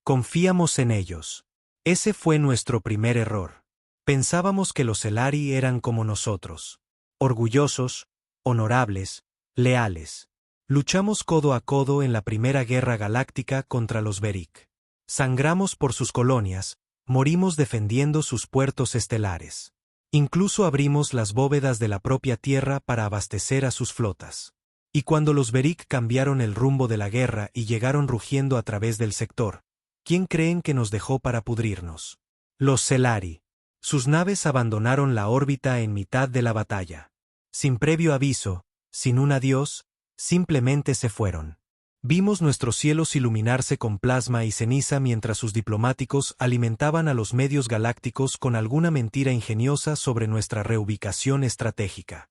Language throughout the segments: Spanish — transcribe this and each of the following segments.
Confiamos en ellos. Ese fue nuestro primer error. Pensábamos que los Celari eran como nosotros. Orgullosos, honorables, leales. Luchamos codo a codo en la Primera Guerra Galáctica contra los Beric. Sangramos por sus colonias, morimos defendiendo sus puertos estelares. Incluso abrimos las bóvedas de la propia Tierra para abastecer a sus flotas. Y cuando los Beric cambiaron el rumbo de la guerra y llegaron rugiendo a través del sector, ¿quién creen que nos dejó para pudrirnos? Los Celari. Sus naves abandonaron la órbita en mitad de la batalla. Sin previo aviso, sin un adiós, simplemente se fueron. Vimos nuestros cielos iluminarse con plasma y ceniza mientras sus diplomáticos alimentaban a los medios galácticos con alguna mentira ingeniosa sobre nuestra reubicación estratégica.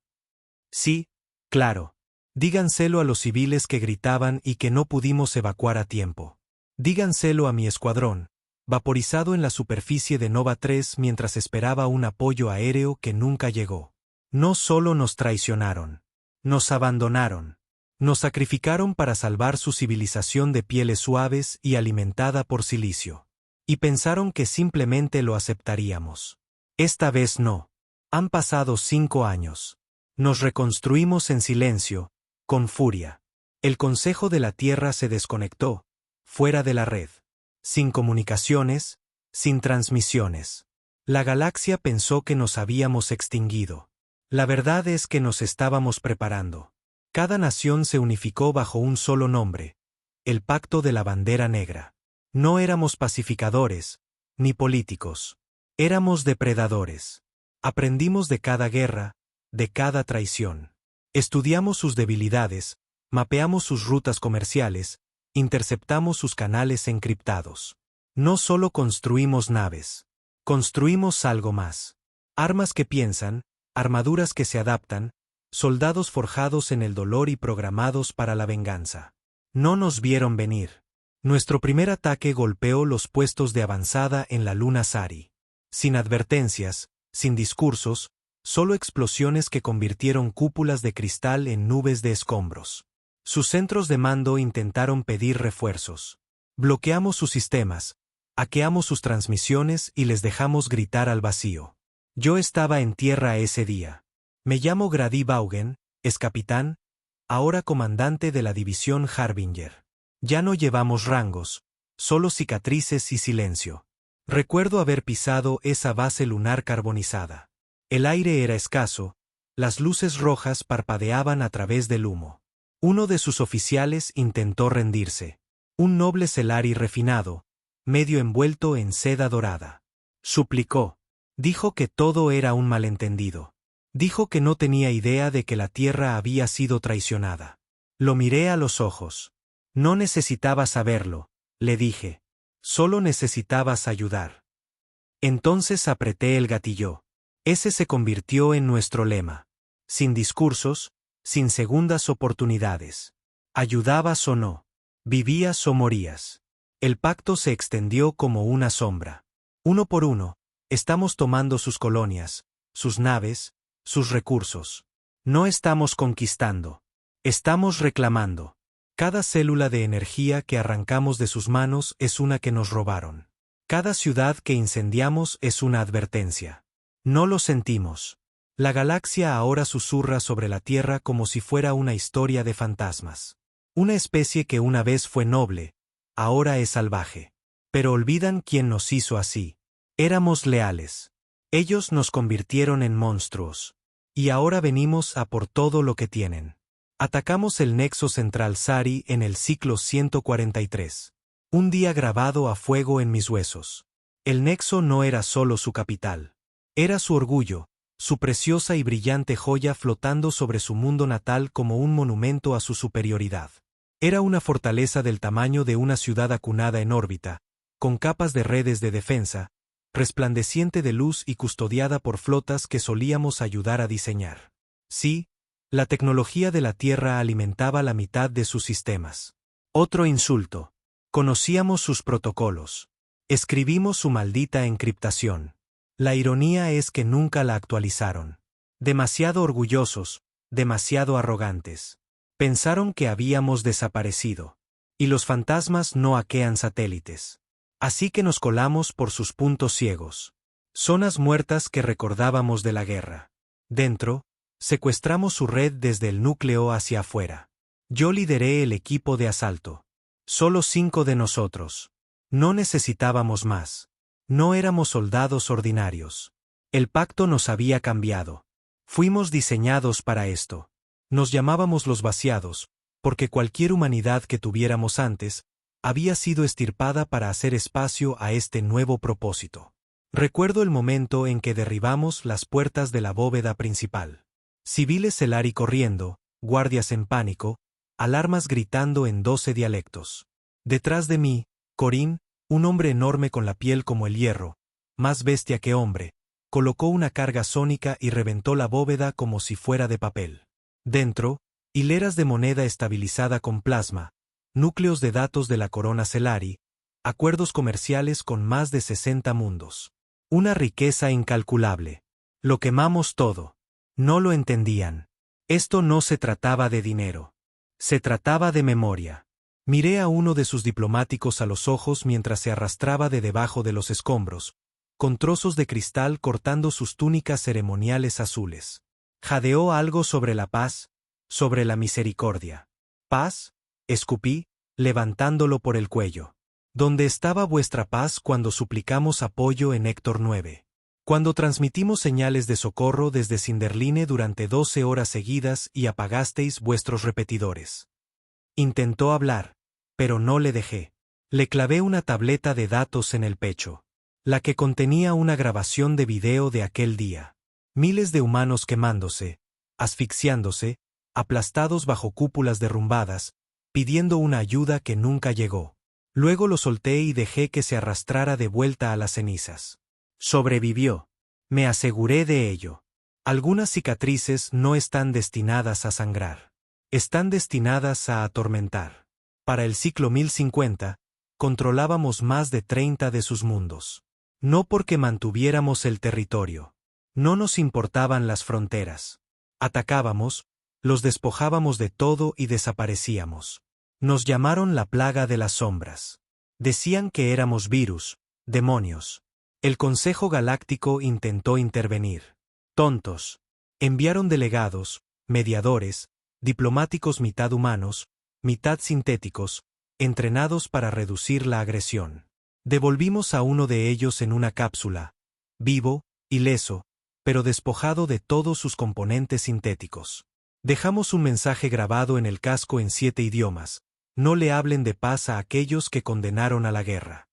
Sí, claro. Díganselo a los civiles que gritaban y que no pudimos evacuar a tiempo. Díganselo a mi escuadrón, vaporizado en la superficie de Nova 3 mientras esperaba un apoyo aéreo que nunca llegó. No solo nos traicionaron, nos abandonaron. Nos sacrificaron para salvar su civilización de pieles suaves y alimentada por silicio. Y pensaron que simplemente lo aceptaríamos. Esta vez no. Han pasado 5 años. Nos reconstruimos en silencio, con furia. El Consejo de la Tierra se desconectó, fuera de la red. Sin comunicaciones, sin transmisiones. La galaxia pensó que nos habíamos extinguido. La verdad es que nos estábamos preparando. Cada nación se unificó bajo un solo nombre, el Pacto de la Bandera Negra. No éramos pacificadores, ni políticos. Éramos depredadores. Aprendimos de cada guerra, de cada traición. Estudiamos sus debilidades, mapeamos sus rutas comerciales, interceptamos sus canales encriptados. No solo construimos naves. Construimos algo más. Armas que piensan, armaduras que se adaptan, soldados forjados en el dolor y programados para la venganza. No nos vieron venir. Nuestro primer ataque golpeó los puestos de avanzada en la luna Sari. Sin advertencias, sin discursos, solo explosiones que convirtieron cúpulas de cristal en nubes de escombros. Sus centros de mando intentaron pedir refuerzos. Bloqueamos sus sistemas, hackeamos sus transmisiones y les dejamos gritar al vacío. Yo estaba en tierra ese día. Me llamo Grady Vaughan, es capitán, ahora comandante de la división Harbinger. Ya no llevamos rangos, solo cicatrices y silencio. Recuerdo haber pisado esa base lunar carbonizada. El aire era escaso, las luces rojas parpadeaban a través del humo. Uno de sus oficiales intentó rendirse. Un noble Celari refinado, medio envuelto en seda dorada. Suplicó. Dijo que todo era un malentendido. Dijo que no tenía idea de que la Tierra había sido traicionada. Lo miré a los ojos. No necesitabas saberlo, le dije. Solo necesitabas ayudar. Entonces apreté el gatillo. Ese se convirtió en nuestro lema. Sin discursos, sin segundas oportunidades. Ayudabas o no. Vivías o morías. El pacto se extendió como una sombra. Uno por uno, estamos tomando sus colonias, sus naves, sus recursos. No estamos conquistando. Estamos reclamando. Cada célula de energía que arrancamos de sus manos es una que nos robaron. Cada ciudad que incendiamos es una advertencia. No lo sentimos. La galaxia ahora susurra sobre la Tierra como si fuera una historia de fantasmas. Una especie que una vez fue noble, ahora es salvaje. Pero olvidan quién nos hizo así. Éramos leales. Ellos nos convirtieron en monstruos. Y ahora venimos a por todo lo que tienen. Atacamos el nexo central Sari en el ciclo 143. Un día grabado a fuego en mis huesos. El nexo no era solo su capital. Era su orgullo, su preciosa y brillante joya flotando sobre su mundo natal como un monumento a su superioridad. Era una fortaleza del tamaño de una ciudad acunada en órbita, con capas de redes de defensa, resplandeciente de luz y custodiada por flotas que solíamos ayudar a diseñar. Sí, la tecnología de la Tierra alimentaba la mitad de sus sistemas. Otro insulto. Conocíamos sus protocolos. Escribimos su maldita encriptación. La ironía es que nunca la actualizaron. Demasiado orgullosos, demasiado arrogantes. Pensaron que habíamos desaparecido. Y los fantasmas no hackean satélites. Así que nos colamos por sus puntos ciegos. Zonas muertas que recordábamos de la guerra. Dentro, secuestramos su red desde el núcleo hacia afuera. Yo lideré el equipo de asalto. Solo 5 de nosotros. No necesitábamos más. No éramos soldados ordinarios. El pacto nos había cambiado. Fuimos diseñados para esto. Nos llamábamos los vaciados, porque cualquier humanidad que tuviéramos antes había sido extirpada para hacer espacio a este nuevo propósito. Recuerdo el momento en que derribamos las puertas de la bóveda principal. Civiles Celari corriendo, guardias en pánico, alarmas gritando en 12 dialectos. Detrás de mí, Corín, un hombre enorme con la piel como el hierro, más bestia que hombre, colocó una carga sónica y reventó la bóveda como si fuera de papel. Dentro, hileras de moneda estabilizada con plasma, núcleos de datos de la corona Celari, acuerdos comerciales con más de 60 mundos. Una riqueza incalculable. Lo quemamos todo. No lo entendían. Esto no se trataba de dinero. Se trataba de memoria. Miré a uno de sus diplomáticos a los ojos mientras se arrastraba de debajo de los escombros, con trozos de cristal cortando sus túnicas ceremoniales azules. Jadeó algo sobre la paz, sobre la misericordia. ¿Paz? Escupí, levantándolo por el cuello. ¿Dónde estaba vuestra paz cuando suplicamos apoyo en Héctor 9? Cuando transmitimos señales de socorro desde Sinderline durante 12 horas seguidas y apagasteis vuestros repetidores. Intentó hablar, pero no le dejé. Le clavé una tableta de datos en el pecho. La que contenía una grabación de video de aquel día. Miles de humanos quemándose, asfixiándose, aplastados bajo cúpulas derrumbadas, pidiendo una ayuda que nunca llegó. Luego lo solté y dejé que se arrastrara de vuelta a las cenizas. Sobrevivió. Me aseguré de ello. Algunas cicatrices no están destinadas a sangrar. Están destinadas a atormentar. Para el ciclo 1050, controlábamos más de 30 de sus mundos. No porque mantuviéramos el territorio. No nos importaban las fronteras. Atacábamos, los despojábamos de todo y desaparecíamos. Nos llamaron la plaga de las sombras. Decían que éramos virus, demonios. El Consejo Galáctico intentó intervenir. Tontos. Enviaron delegados, mediadores, diplomáticos mitad humanos, mitad sintéticos, entrenados para reducir la agresión. Devolvimos a uno de ellos en una cápsula, vivo, ileso, pero despojado de todos sus componentes sintéticos. Dejamos un mensaje grabado en el casco en 7 idiomas. No le hablen de paz a aquellos que condenaron a la guerra.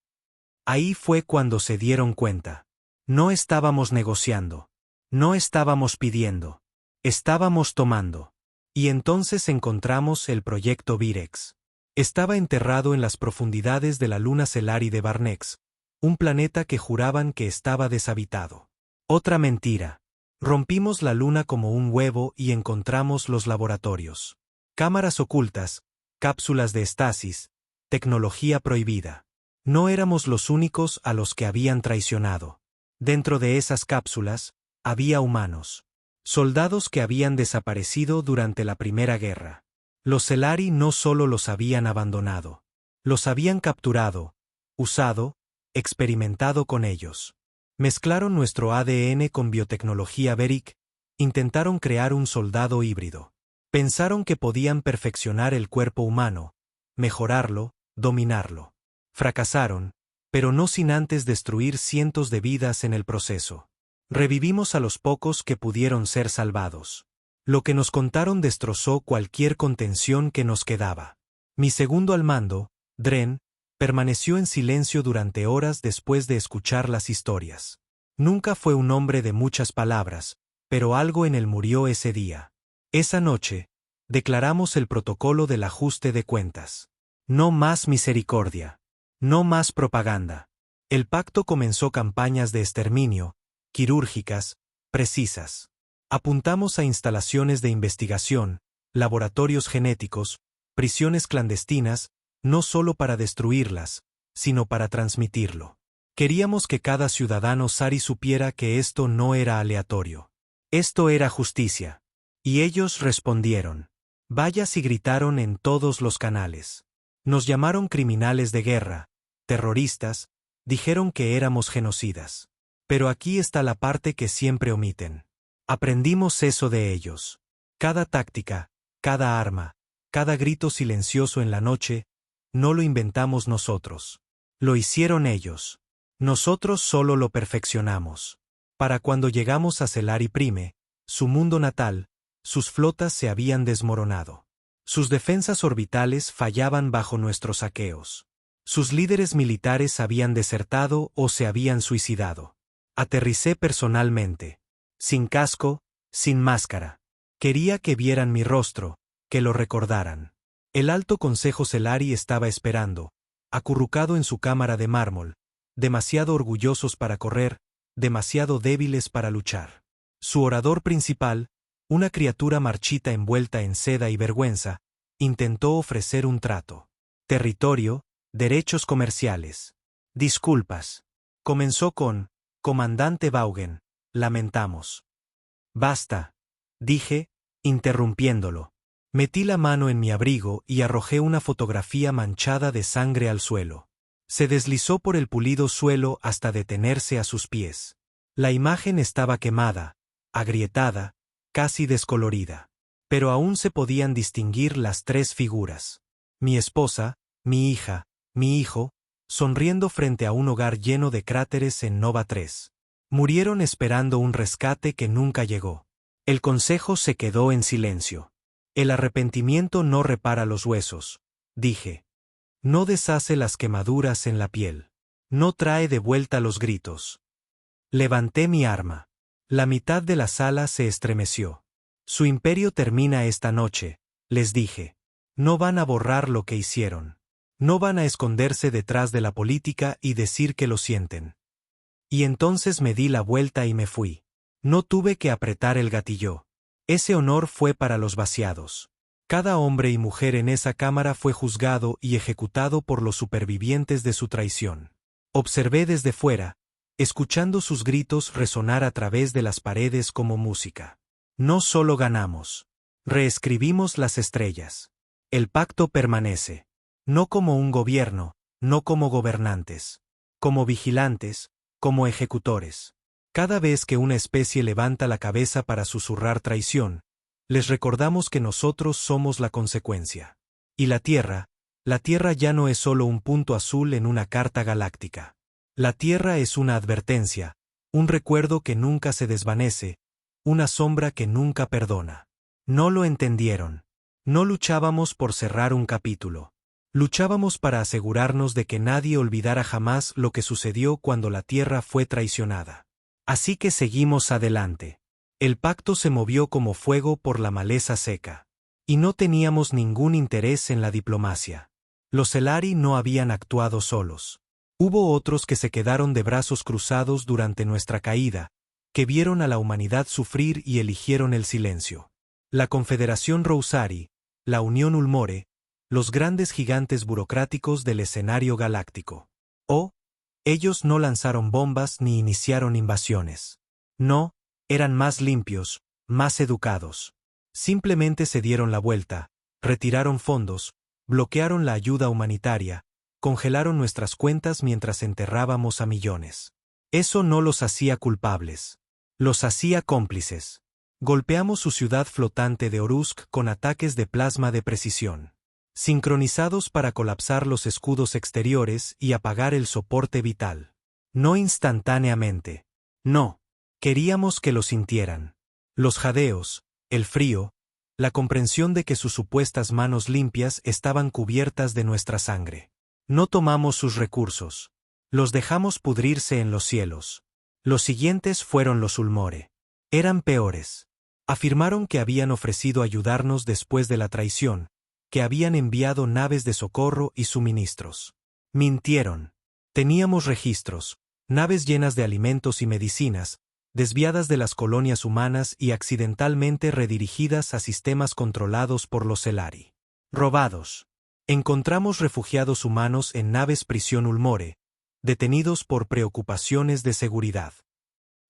Ahí fue cuando se dieron cuenta. No estábamos negociando. No estábamos pidiendo. Estábamos tomando. Y entonces encontramos el proyecto Virex. Estaba enterrado en las profundidades de la luna Celari de Barnex, un planeta que juraban que estaba deshabitado. Otra mentira. Rompimos la luna como un huevo y encontramos los laboratorios. Cámaras ocultas, cápsulas de estasis, tecnología prohibida. No éramos los únicos a los que habían traicionado. Dentro de esas cápsulas, había humanos. Soldados que habían desaparecido durante la Primera Guerra. Los Celari no solo los habían abandonado. Los habían capturado, usado, experimentado con ellos. Mezclaron nuestro ADN con biotecnología Veric, intentaron crear un soldado híbrido. Pensaron que podían perfeccionar el cuerpo humano, mejorarlo, dominarlo. Fracasaron, pero no sin antes destruir cientos de vidas en el proceso. Revivimos a los pocos que pudieron ser salvados. Lo que nos contaron destrozó cualquier contención que nos quedaba. Mi segundo al mando, Dren, permaneció en silencio durante horas después de escuchar las historias. Nunca fue un hombre de muchas palabras, pero algo en él murió ese día. Esa noche, declaramos el protocolo del ajuste de cuentas. No más misericordia. No más propaganda. El pacto comenzó campañas de exterminio, quirúrgicas, precisas. Apuntamos a instalaciones de investigación, laboratorios genéticos, prisiones clandestinas, no solo para destruirlas, sino para transmitirlo. Queríamos que cada ciudadano Sari supiera que esto no era aleatorio. Esto era justicia. Y ellos respondieron. Vayas y gritaron en todos los canales. Nos llamaron criminales de guerra, terroristas, Dijeron que éramos genocidas. Pero aquí está la parte que siempre omiten. Aprendimos eso de ellos. Cada táctica, cada arma, cada grito silencioso en la noche, no lo inventamos nosotros. Lo hicieron ellos. Nosotros solo lo perfeccionamos. Para cuando llegamos a Celari Prime, su mundo natal, sus flotas se habían desmoronado. Sus defensas orbitales fallaban bajo nuestros saqueos. Sus líderes militares habían desertado o se habían suicidado. Aterricé personalmente. Sin casco, sin máscara. Quería que vieran mi rostro, que lo recordaran. El Alto Consejo Celari estaba esperando, acurrucado en su cámara de mármol, demasiado orgullosos para correr, demasiado débiles para luchar. Su orador principal, una criatura marchita envuelta en seda y vergüenza, intentó ofrecer un trato. Territorio, derechos comerciales. Disculpas. Comenzó con, Comandante Vaughan, lamentamos. Basta, dije, interrumpiéndolo. Metí la mano en mi abrigo y arrojé una fotografía manchada de sangre al suelo. Se deslizó por el pulido suelo hasta detenerse a sus pies. La imagen estaba quemada, agrietada, casi descolorida. Pero aún se podían distinguir las tres figuras. Mi esposa, mi hija, mi hijo, sonriendo frente a un hogar lleno de cráteres en Nova 3. Murieron esperando un rescate que nunca llegó. El consejo se quedó en silencio. El arrepentimiento no repara los huesos, dije. No deshace las quemaduras en la piel. No trae de vuelta los gritos. Levanté mi arma. La mitad de la sala se estremeció. Su imperio termina esta noche, les dije. No van a borrar lo que hicieron. No van a esconderse detrás de la política y decir que lo sienten. Y entonces me di la vuelta y me fui. No tuve que apretar el gatillo. Ese honor fue para los vaciados. Cada hombre y mujer en esa cámara fue juzgado y ejecutado por los supervivientes de su traición. Observé desde fuera, escuchando sus gritos resonar a través de las paredes como música. No solo ganamos. Reescribimos las estrellas. El pacto permanece. No como un gobierno, no como gobernantes. Como vigilantes, como ejecutores. Cada vez que una especie levanta la cabeza para susurrar traición, les recordamos que nosotros somos la consecuencia. Y la Tierra ya no es solo un punto azul en una carta galáctica. La Tierra es una advertencia, un recuerdo que nunca se desvanece, una sombra que nunca perdona. No lo entendieron. No luchábamos por cerrar un capítulo. Luchábamos para asegurarnos de que nadie olvidara jamás lo que sucedió cuando la Tierra fue traicionada. Así que seguimos adelante. El pacto se movió como fuego por la maleza seca. Y no teníamos ningún interés en la diplomacia. Los Celari no habían actuado solos. Hubo otros que se quedaron de brazos cruzados durante nuestra caída, que vieron a la humanidad sufrir y eligieron el silencio. La Confederación Rousari, la Unión Ulmore, los grandes gigantes burocráticos del escenario galáctico. Ellos no lanzaron bombas ni iniciaron invasiones. No, eran más limpios, más educados. Simplemente se dieron la vuelta, retiraron fondos, bloquearon la ayuda humanitaria, congelaron nuestras cuentas mientras enterrábamos a millones. Eso no los hacía culpables. Los hacía cómplices. Golpeamos su ciudad flotante de Orusk con ataques de plasma de precisión. Sincronizados para colapsar los escudos exteriores y apagar el soporte vital. No instantáneamente. No. Queríamos que lo sintieran. Los jadeos, el frío, la comprensión de que sus supuestas manos limpias estaban cubiertas de nuestra sangre. No tomamos sus recursos. Los dejamos pudrirse en los cielos. Los siguientes fueron los Ulmore. Eran peores. Afirmaron que habían ofrecido ayudarnos después de la traición, que habían enviado naves de socorro y suministros. Mintieron. Teníamos registros, naves llenas de alimentos y medicinas, desviadas de las colonias humanas y accidentalmente redirigidas a sistemas controlados por los Celari. Robados. Encontramos refugiados humanos en naves prisión Ulmore, detenidos por preocupaciones de seguridad.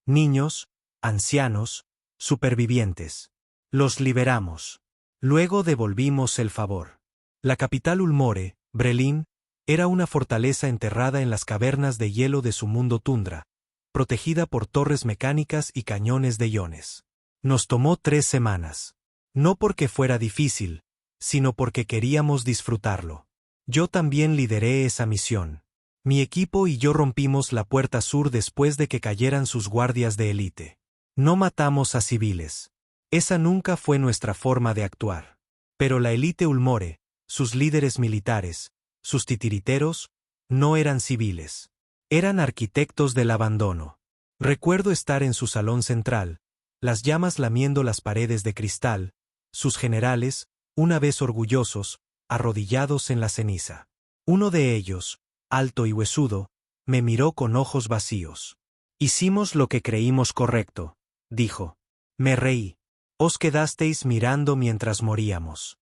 Niños, ancianos, supervivientes. Los liberamos. Luego devolvimos el favor. La capital Ulmore, Brelin, Era una fortaleza enterrada en las cavernas de hielo de su mundo tundra, protegida por torres mecánicas y cañones de iones. Nos tomó 3 semanas. No porque fuera difícil, sino porque queríamos disfrutarlo. Yo también lideré esa misión. Mi equipo y yo rompimos la puerta sur después de que cayeran sus guardias de élite. No matamos a civiles. Esa nunca fue nuestra forma de actuar. Pero la élite Ulmore, sus líderes militares, sus titiriteros, no eran civiles. Eran arquitectos del abandono. Recuerdo estar en su salón central, las llamas lamiendo las paredes de cristal, sus generales, una vez orgullosos, arrodillados en la ceniza. Uno de ellos, alto y huesudo, me miró con ojos vacíos. Hicimos lo que creímos correcto, dijo. Me reí. Os quedasteis mirando mientras moríamos.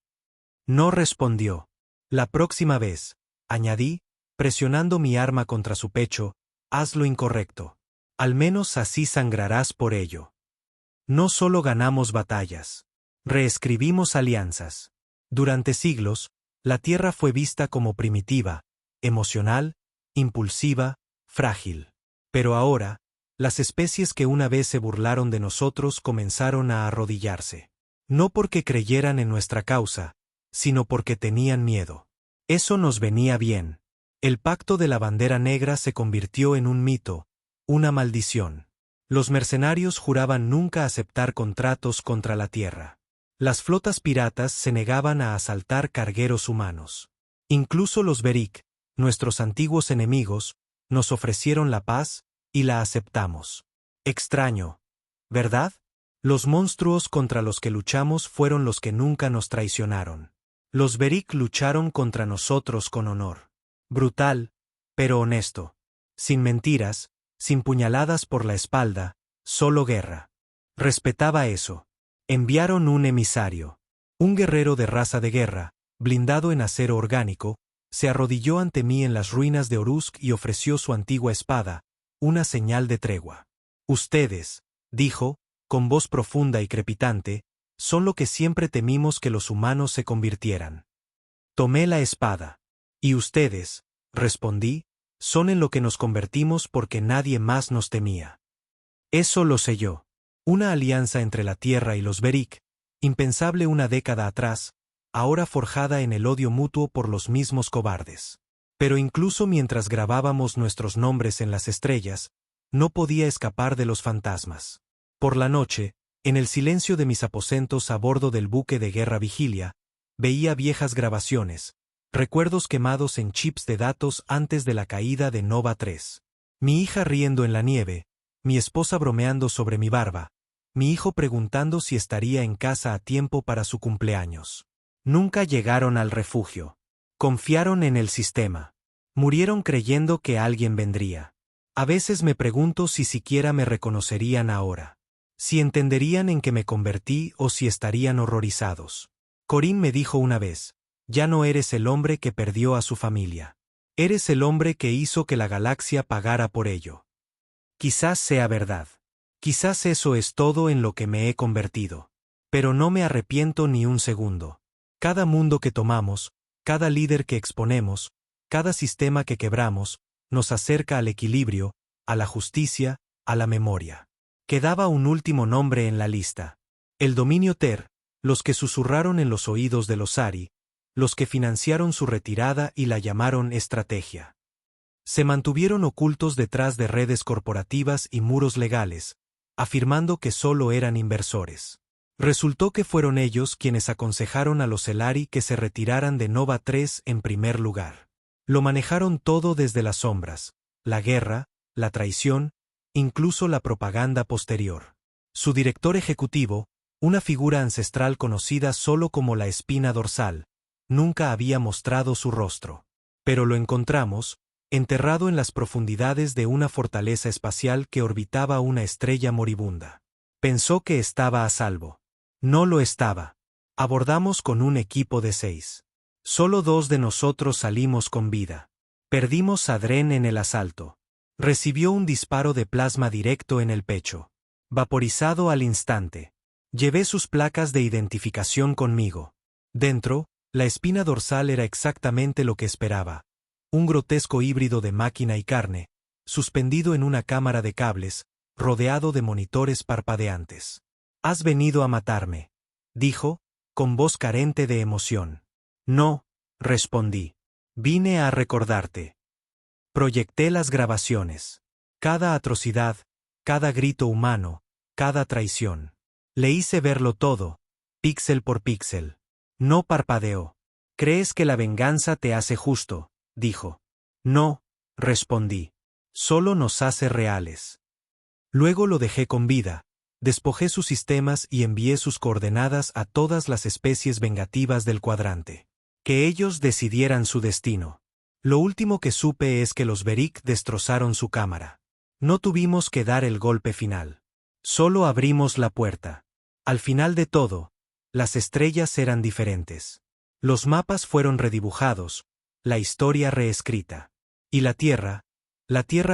No respondió. La próxima vez, añadí, presionando mi arma contra su pecho, haz lo incorrecto. Al menos así sangrarás por ello. No solo ganamos batallas. Reescribimos alianzas. Durante siglos, la Tierra fue vista como primitiva, emocional, impulsiva, frágil. Pero ahora, las especies que una vez se burlaron de nosotros comenzaron a arrodillarse. No porque creyeran en nuestra causa, sino porque tenían miedo. Eso nos venía bien. El pacto de la bandera negra se convirtió en un mito, una maldición. Los mercenarios juraban nunca aceptar contratos contra la Tierra. Las flotas piratas se negaban a asaltar cargueros humanos. Incluso los Beric, nuestros antiguos enemigos, nos ofrecieron la paz, y la aceptamos. Extraño, ¿verdad? Los monstruos contra los que luchamos fueron los que nunca nos traicionaron. Los Beric lucharon contra nosotros con honor. Brutal, pero honesto. Sin mentiras, sin puñaladas por la espalda, solo guerra. Respetaba eso. Enviaron un emisario. Un guerrero de raza de guerra, blindado en acero orgánico, se arrodilló ante mí en las ruinas de Orusk y ofreció su antigua espada, una señal de tregua. Ustedes, dijo, con voz profunda y crepitante, son lo que siempre temimos que los humanos se convirtieran. Tomé la espada. Y ustedes, respondí, son en lo que nos convertimos porque nadie más nos temía. Eso lo selló. Una alianza entre la Tierra y los Beric, impensable una década atrás, ahora forjada en el odio mutuo por los mismos cobardes. Pero incluso mientras grabábamos nuestros nombres en las estrellas, no podía escapar de los fantasmas. Por la noche, en el silencio de mis aposentos a bordo del buque de guerra Vigilia, veía viejas grabaciones, recuerdos quemados en chips de datos antes de la caída de Nova 3. Mi hija riendo en la nieve, mi esposa bromeando sobre mi barba, mi hijo preguntando si estaría en casa a tiempo para su cumpleaños. Nunca llegaron al refugio. Confiaron en el sistema. Murieron creyendo que alguien vendría. A veces me pregunto si siquiera me reconocerían ahora. Si entenderían en que me convertí o si estarían horrorizados. Corinne me dijo una vez, ya no eres el hombre que perdió a su familia. Eres el hombre que hizo que la galaxia pagara por ello. Quizás sea verdad. Quizás eso es todo en lo que me he convertido. Pero no me arrepiento ni un segundo. Cada mundo que tomamos, cada líder que exponemos, cada sistema que quebramos, nos acerca al equilibrio, a la justicia, a la memoria. Quedaba un último nombre en la lista. El dominio Ter, los que susurraron en los oídos de los Ari, los que financiaron su retirada y la llamaron estrategia. Se mantuvieron ocultos detrás de redes corporativas y muros legales, afirmando que solo eran inversores. Resultó que fueron ellos quienes aconsejaron a los Elari que se retiraran de Nova 3 en primer lugar. Lo manejaron todo desde las sombras, la guerra, la traición, incluso la propaganda posterior. Su director ejecutivo, una figura ancestral conocida solo como la espina dorsal, nunca había mostrado su rostro. Pero lo encontramos, enterrado en las profundidades de una fortaleza espacial que orbitaba una estrella moribunda. Pensó que estaba a salvo. No lo estaba. Abordamos con un equipo de 6. Solo 2 de nosotros salimos con vida. Perdimos a Dren en el asalto. Recibió un disparo de plasma directo en el pecho. Vaporizado al instante. Llevé sus placas de identificación conmigo. Dentro, la espina dorsal era exactamente lo que esperaba. un grotesco híbrido de máquina y carne, suspendido en una cámara de cables, rodeado de monitores parpadeantes. «Has venido a matarme», dijo, con voz carente de emoción. «No», respondí. «Vine a recordarte». Proyecté las grabaciones. Cada atrocidad, cada grito humano, cada traición. Le hice verlo todo, píxel por píxel. No parpadeó. «¿Crees que la venganza te hace justo?», dijo. «No», respondí. «Solo nos hace reales». Luego lo dejé con vida, despojé sus sistemas y envié sus coordenadas a todas las especies vengativas del cuadrante. Que ellos decidieran su destino. Lo último que supe es que los Beric destrozaron su cámara. No tuvimos que dar el golpe final. Solo abrimos la puerta. Al final de todo, las estrellas eran diferentes. Los mapas fueron redibujados, la historia reescrita. Y la Tierra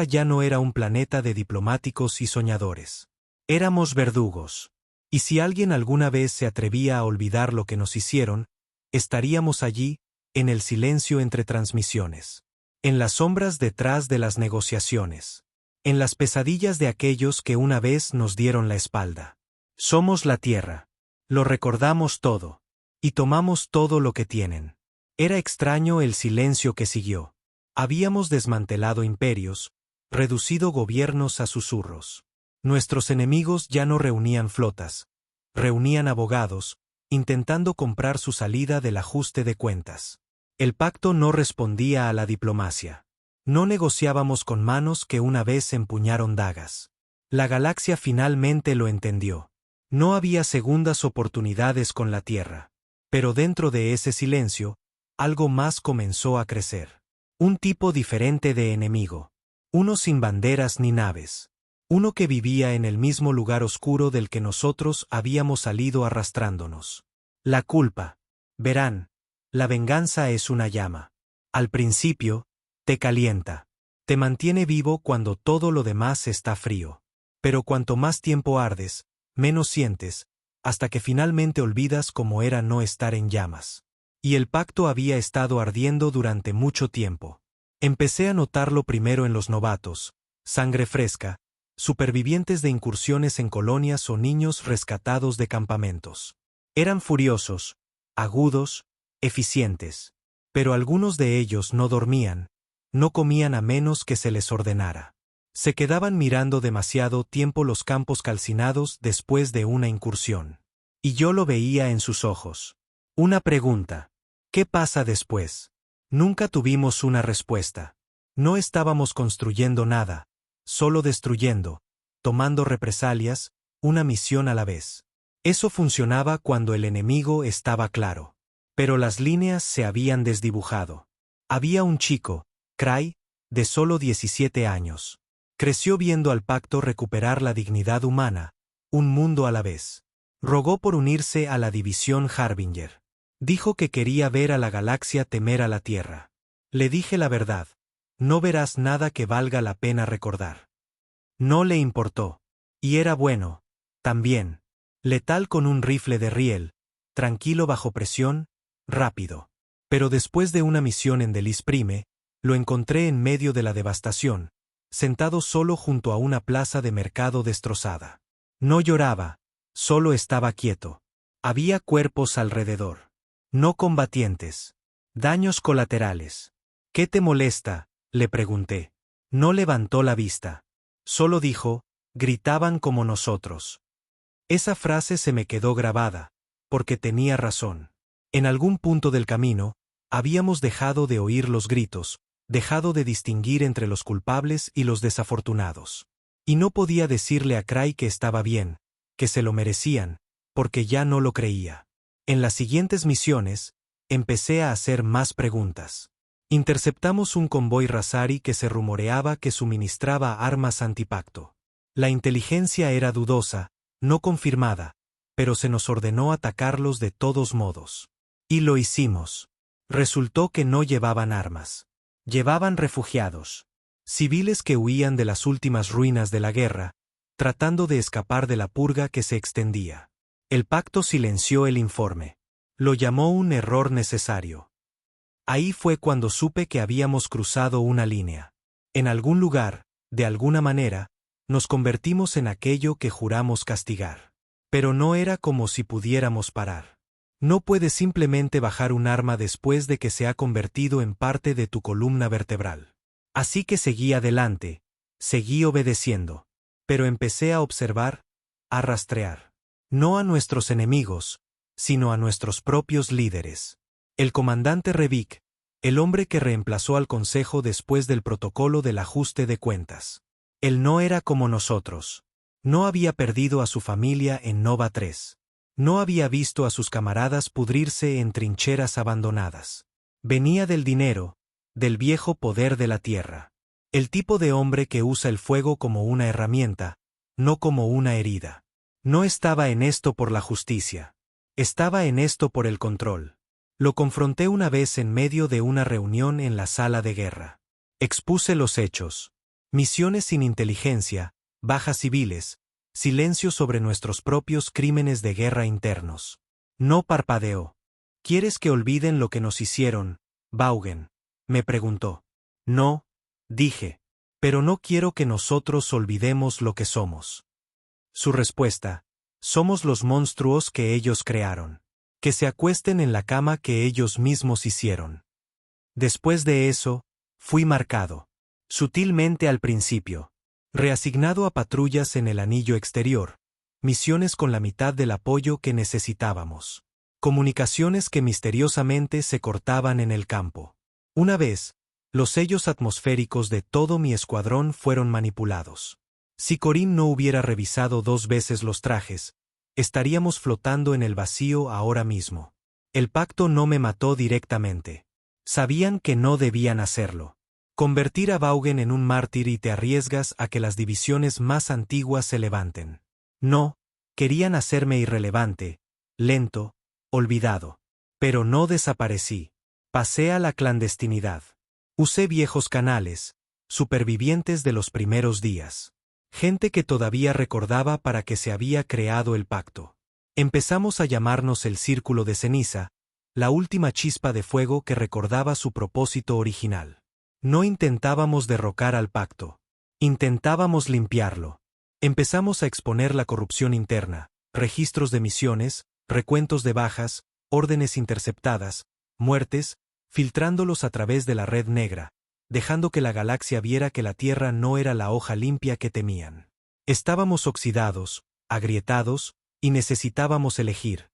ya no era un planeta de diplomáticos y soñadores. Éramos verdugos. Y si alguien alguna vez se atrevía a olvidar lo que nos hicieron, estaríamos allí, en el silencio entre transmisiones. En las sombras detrás de las negociaciones. En las pesadillas de aquellos que una vez nos dieron la espalda. Somos la Tierra. Lo recordamos todo. Y tomamos todo lo que tienen. Era extraño el silencio que siguió. Habíamos desmantelado imperios, reducido gobiernos a susurros. Nuestros enemigos ya no reunían flotas, reunían abogados, intentando comprar su salida del ajuste de cuentas. El pacto no respondía a la diplomacia. No negociábamos con manos que una vez empuñaron dagas. La galaxia finalmente lo entendió. No había segundas oportunidades con la Tierra. Pero dentro de ese silencio, algo más comenzó a crecer. Un tipo diferente de enemigo. Uno sin banderas ni naves. Uno que vivía en el mismo lugar oscuro del que nosotros habíamos salido arrastrándonos. La culpa. Verán, la venganza es una llama. Al principio, te calienta. Te mantiene vivo cuando todo lo demás está frío. Pero cuanto más tiempo ardes, menos sientes, hasta que finalmente olvidas cómo era no estar en llamas. Y el pacto había estado ardiendo durante mucho tiempo. Empecé a notarlo primero en los novatos, sangre fresca, supervivientes de incursiones en colonias o niños rescatados de campamentos. Eran furiosos, agudos, eficientes. Pero algunos de ellos no dormían, no comían a menos que se les ordenara. Se quedaban mirando demasiado tiempo los campos calcinados después de una incursión. Y yo lo veía en sus ojos. Una pregunta. ¿Qué pasa después? Nunca tuvimos una respuesta. No estábamos construyendo nada, solo destruyendo, tomando represalias, una misión a la vez. Eso funcionaba cuando el enemigo estaba claro. Pero las líneas se habían desdibujado. Había un chico, Cray, de solo 17 años. Creció viendo al pacto recuperar la dignidad humana, un mundo a la vez. Rogó por unirse a la división Harbinger. Dijo que quería ver a la galaxia temer a la Tierra. Le dije la verdad. No verás nada que valga la pena recordar. No le importó. Y era bueno, también. Letal con un rifle de riel, tranquilo bajo presión, rápido. Pero después de una misión en Delis Prime, lo encontré en medio de la devastación, sentado solo junto a una plaza de mercado destrozada. No lloraba, solo estaba quieto. Había cuerpos alrededor. No combatientes. Daños colaterales. ¿Qué te molesta?, le pregunté. No levantó la vista. Solo dijo, gritaban como nosotros. Esa frase se me quedó grabada, porque tenía razón. En algún punto del camino, habíamos dejado de oír los gritos, dejado de distinguir entre los culpables y los desafortunados. Y no podía decirle a Cray que estaba bien, que se lo merecían, porque ya no lo creía. En las siguientes misiones, empecé a hacer más preguntas. Interceptamos un convoy Razari que se rumoreaba que suministraba armas antipacto. La inteligencia era dudosa, no confirmada, pero se nos ordenó atacarlos de todos modos. Y lo hicimos. Resultó que no llevaban armas. Llevaban refugiados. Civiles que huían de las últimas ruinas de la guerra, tratando de escapar de la purga que se extendía. El pacto silenció el informe. Lo llamó un error necesario. Ahí fue cuando supe que habíamos cruzado una línea. En algún lugar, de alguna manera, nos convertimos en aquello que juramos castigar. Pero no era como si pudiéramos parar. No puedes simplemente bajar un arma después de que se ha convertido en parte de tu columna vertebral. Así que seguí adelante, seguí obedeciendo. Pero empecé a observar, a rastrear. No a nuestros enemigos, sino a nuestros propios líderes. El comandante Revik, el hombre que reemplazó al Consejo después del protocolo del ajuste de cuentas. Él no era como nosotros. No había perdido a su familia en Nova 3. No había visto a sus camaradas pudrirse en trincheras abandonadas. Venía del dinero, del viejo poder de la tierra. El tipo de hombre que usa el fuego como una herramienta, no como una herida. No estaba en esto por la justicia. Estaba en esto por el control. Lo confronté una vez en medio de una reunión en la sala de guerra. Expuse los hechos. Misiones sin inteligencia, bajas civiles, silencio sobre nuestros propios crímenes de guerra internos. No parpadeó. ¿Quieres que olviden lo que nos hicieron, Vaughan? Me preguntó. No, dije. Pero no quiero que nosotros olvidemos lo que somos. Su respuesta: somos los monstruos que ellos crearon. Que se acuesten en la cama que ellos mismos hicieron. Después de eso, fui marcado. Sutilmente al principio. Reasignado a patrullas en el anillo exterior. Misiones con la mitad del apoyo que necesitábamos. Comunicaciones que misteriosamente se cortaban en el campo. Una vez, los sellos atmosféricos de todo mi escuadrón fueron manipulados. Si Corín no hubiera revisado 2 veces los trajes, estaríamos flotando en el vacío ahora mismo. El pacto no me mató directamente. Sabían que no debían hacerlo. Convertir a Vaughan en un mártir y te arriesgas a que las divisiones más antiguas se levanten. No, querían hacerme irrelevante, lento, olvidado. Pero no desaparecí. Pasé a la clandestinidad. Usé viejos canales, supervivientes de los primeros días. Gente que todavía recordaba para qué se había creado el pacto. Empezamos a llamarnos el Círculo de Ceniza, la última chispa de fuego que recordaba su propósito original. No intentábamos derrocar al pacto. Intentábamos limpiarlo. Empezamos a exponer la corrupción interna, registros de misiones, recuentos de bajas, órdenes interceptadas, muertes, filtrándolos a través de la red negra, dejando que la galaxia viera que la Tierra no era la hoja limpia que temían. Estábamos oxidados, agrietados, y necesitábamos elegir,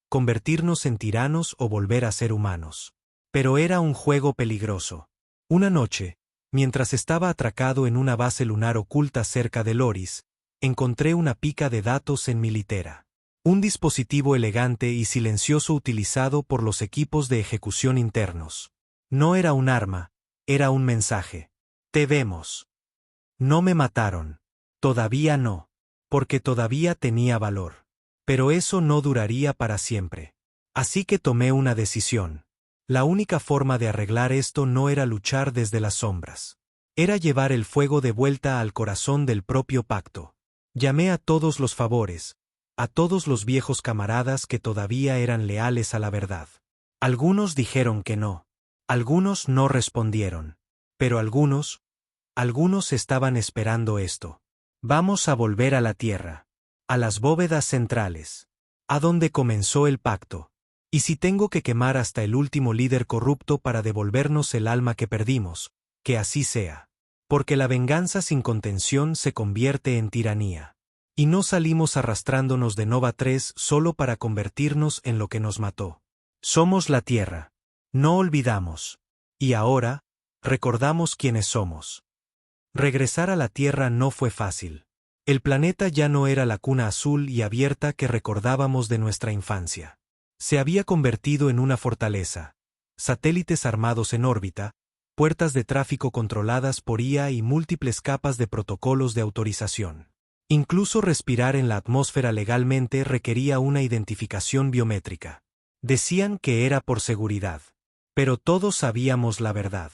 convertirnos en tiranos o volver a ser humanos. Pero era un juego peligroso. Una noche, mientras estaba atracado en una base lunar oculta cerca de Loris, encontré una pica de datos en mi litera. Un dispositivo elegante y silencioso utilizado por los equipos de ejecución internos. No era un arma, era un mensaje. Te vemos. No me mataron. Todavía no. Porque todavía tenía valor. Pero eso no duraría para siempre. Así que tomé una decisión. La única forma de arreglar esto no era luchar desde las sombras. Era llevar el fuego de vuelta al corazón del propio pacto. Llamé a todos los favores, a todos los viejos camaradas que todavía eran leales a la verdad. Algunos dijeron que no. Algunos no respondieron. Pero algunos estaban esperando esto. Vamos a volver a la Tierra. A las bóvedas centrales. A donde comenzó el pacto. Y si tengo que quemar hasta el último líder corrupto para devolvernos el alma que perdimos, que así sea. Porque la venganza sin contención se convierte en tiranía. Y no salimos arrastrándonos de Nova 3 solo para convertirnos en lo que nos mató. Somos la Tierra. No olvidamos. Y ahora, recordamos quiénes somos. Regresar a la Tierra no fue fácil. El planeta ya no era la cuna azul y abierta que recordábamos de nuestra infancia. Se había convertido en una fortaleza. Satélites armados en órbita, puertas de tráfico controladas por IA y múltiples capas de protocolos de autorización. Incluso respirar en la atmósfera legalmente requería una identificación biométrica. Decían que era por seguridad. Pero todos sabíamos la verdad.